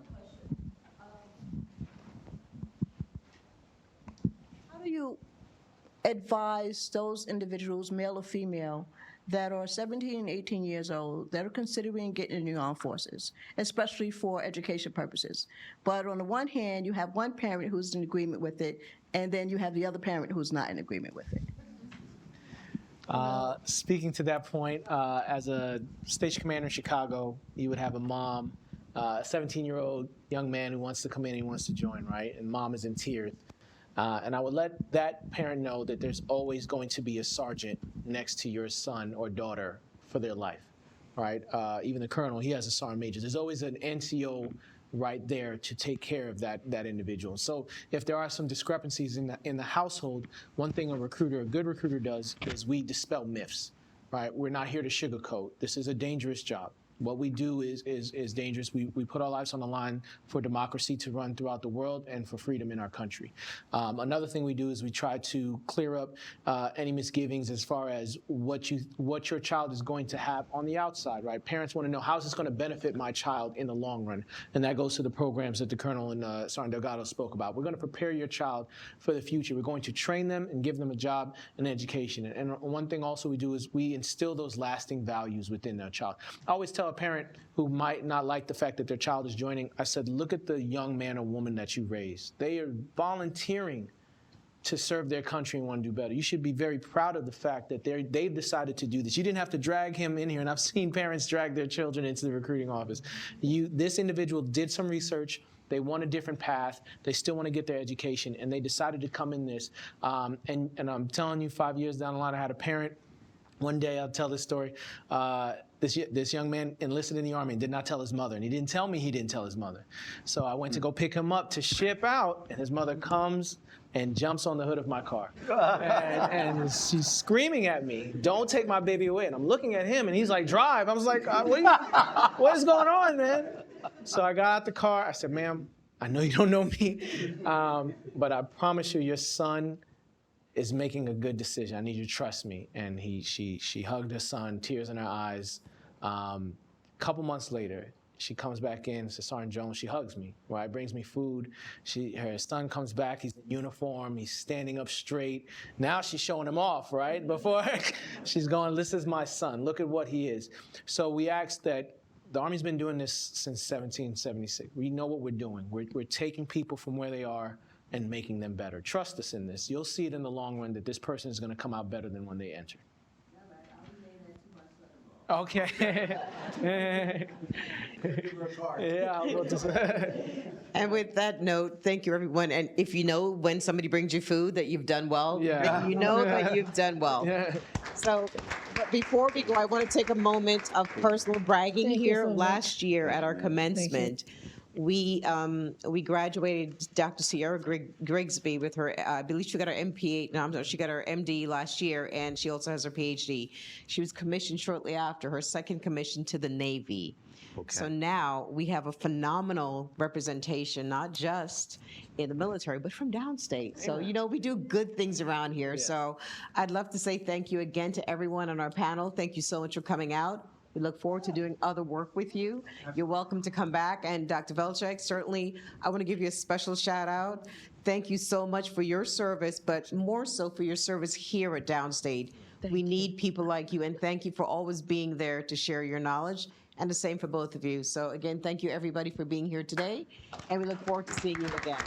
How do you advise those individuals, male or female, that are 17 and 18 years old, that are considering getting in the armed forces, especially for education purposes? But on the one hand, you have one parent who's in agreement with it, and then you have the other parent who's not in agreement with it. Speaking to that point, as a station commander in Chicago, you would have a mom, a 17-year-old young man who wants to come in and wants to join, right? And mom is in tears. And I would let that parent know that there's always going to be a sergeant next to your son or daughter for their life, right? Even the colonel, he has a sergeant major. There's always an NCO right there to take care of that individual. So if there are some discrepancies in the household, one thing a good recruiter does is we dispel myths, right? We're not here to sugarcoat. This is a dangerous job. What we do is dangerous. We put our lives on the line for democracy to run throughout the world and for freedom in our country. Another thing we do is we try to clear up any misgivings as far as what your child is going to have on the outside, right? Parents want to know, how is this going to benefit my child in the long run? And that goes to the programs that the Colonel and Sergeant Delgado spoke about. We're going to prepare your child for the future. We're going to train them and give them a job and education. And one thing also we do is we instill those lasting values within their child. I always tell a parent who might not like the fact that their child is joining, I said, look at the young man or woman that you raised. They are volunteering to serve their country and want to do better. You should be very proud of the fact that they've decided to do this. You didn't have to drag him in here, and I've seen parents drag their children into the recruiting office. This individual did some research. They want a different path. They still want to get their education, and they decided to come in this. And I'm telling you, 5 years down the line, I had a parent. One day, I'll tell this story. This young man enlisted in the Army and did not tell his mother, and he didn't tell me he didn't tell his mother. So I went to go pick him up to ship out, and his mother comes and jumps on the hood of my car. and she's screaming at me, don't take my baby away. And I'm looking at him, and he's like, drive. I was like, what is going on, man? So I got out the car. I said, ma'am, I know you don't know me, but I promise you, your son is making a good decision. I need you to trust me. And she hugged her son, tears in her eyes. Couple months later, she comes back in, says, Sergeant Jones, she hugs me, right? Brings me food. Her son comes back, he's in uniform, he's standing up straight. Now she's showing him off, right? Before she's going, this is my son, look at what he is. So we asked that, the Army's been doing this since 1776. We know what we're doing. We're taking people from where they are and making them better. Trust us in this. You'll see it in the long run that this person is going to come out better than when they enter. Okay. Yeah, I'll go to And with that note, thank you, everyone. And if you know when somebody brings you food that you've done well, Yeah. you know that you've done well. Yeah. So, but before we go, I want to take a moment of personal bragging Thank you here. so much. Last year at our commencement, we graduated Dr. Sierra Grigsby with her, I believe she got her MPH, no, I'm sorry, she got her MD last year, and she also has her PhD. She was commissioned shortly after, her second commission to the Navy. So now we have a phenomenal representation, not just in the military, but from downstate. So, you know, we do good things around here. So I'd love to say thank you again to everyone on our panel. Thank you so much for coming out. We look forward to doing other work with you. You're welcome to come back. And Dr. Velchek, certainly, I want to give you a special shout out. Thank you so much for your service, but more so for your service here at Downstate. We need people like you, and thank you for always being there to share your knowledge, and the same for both of you. So again, thank you everybody for being here today, and we look forward to seeing you again.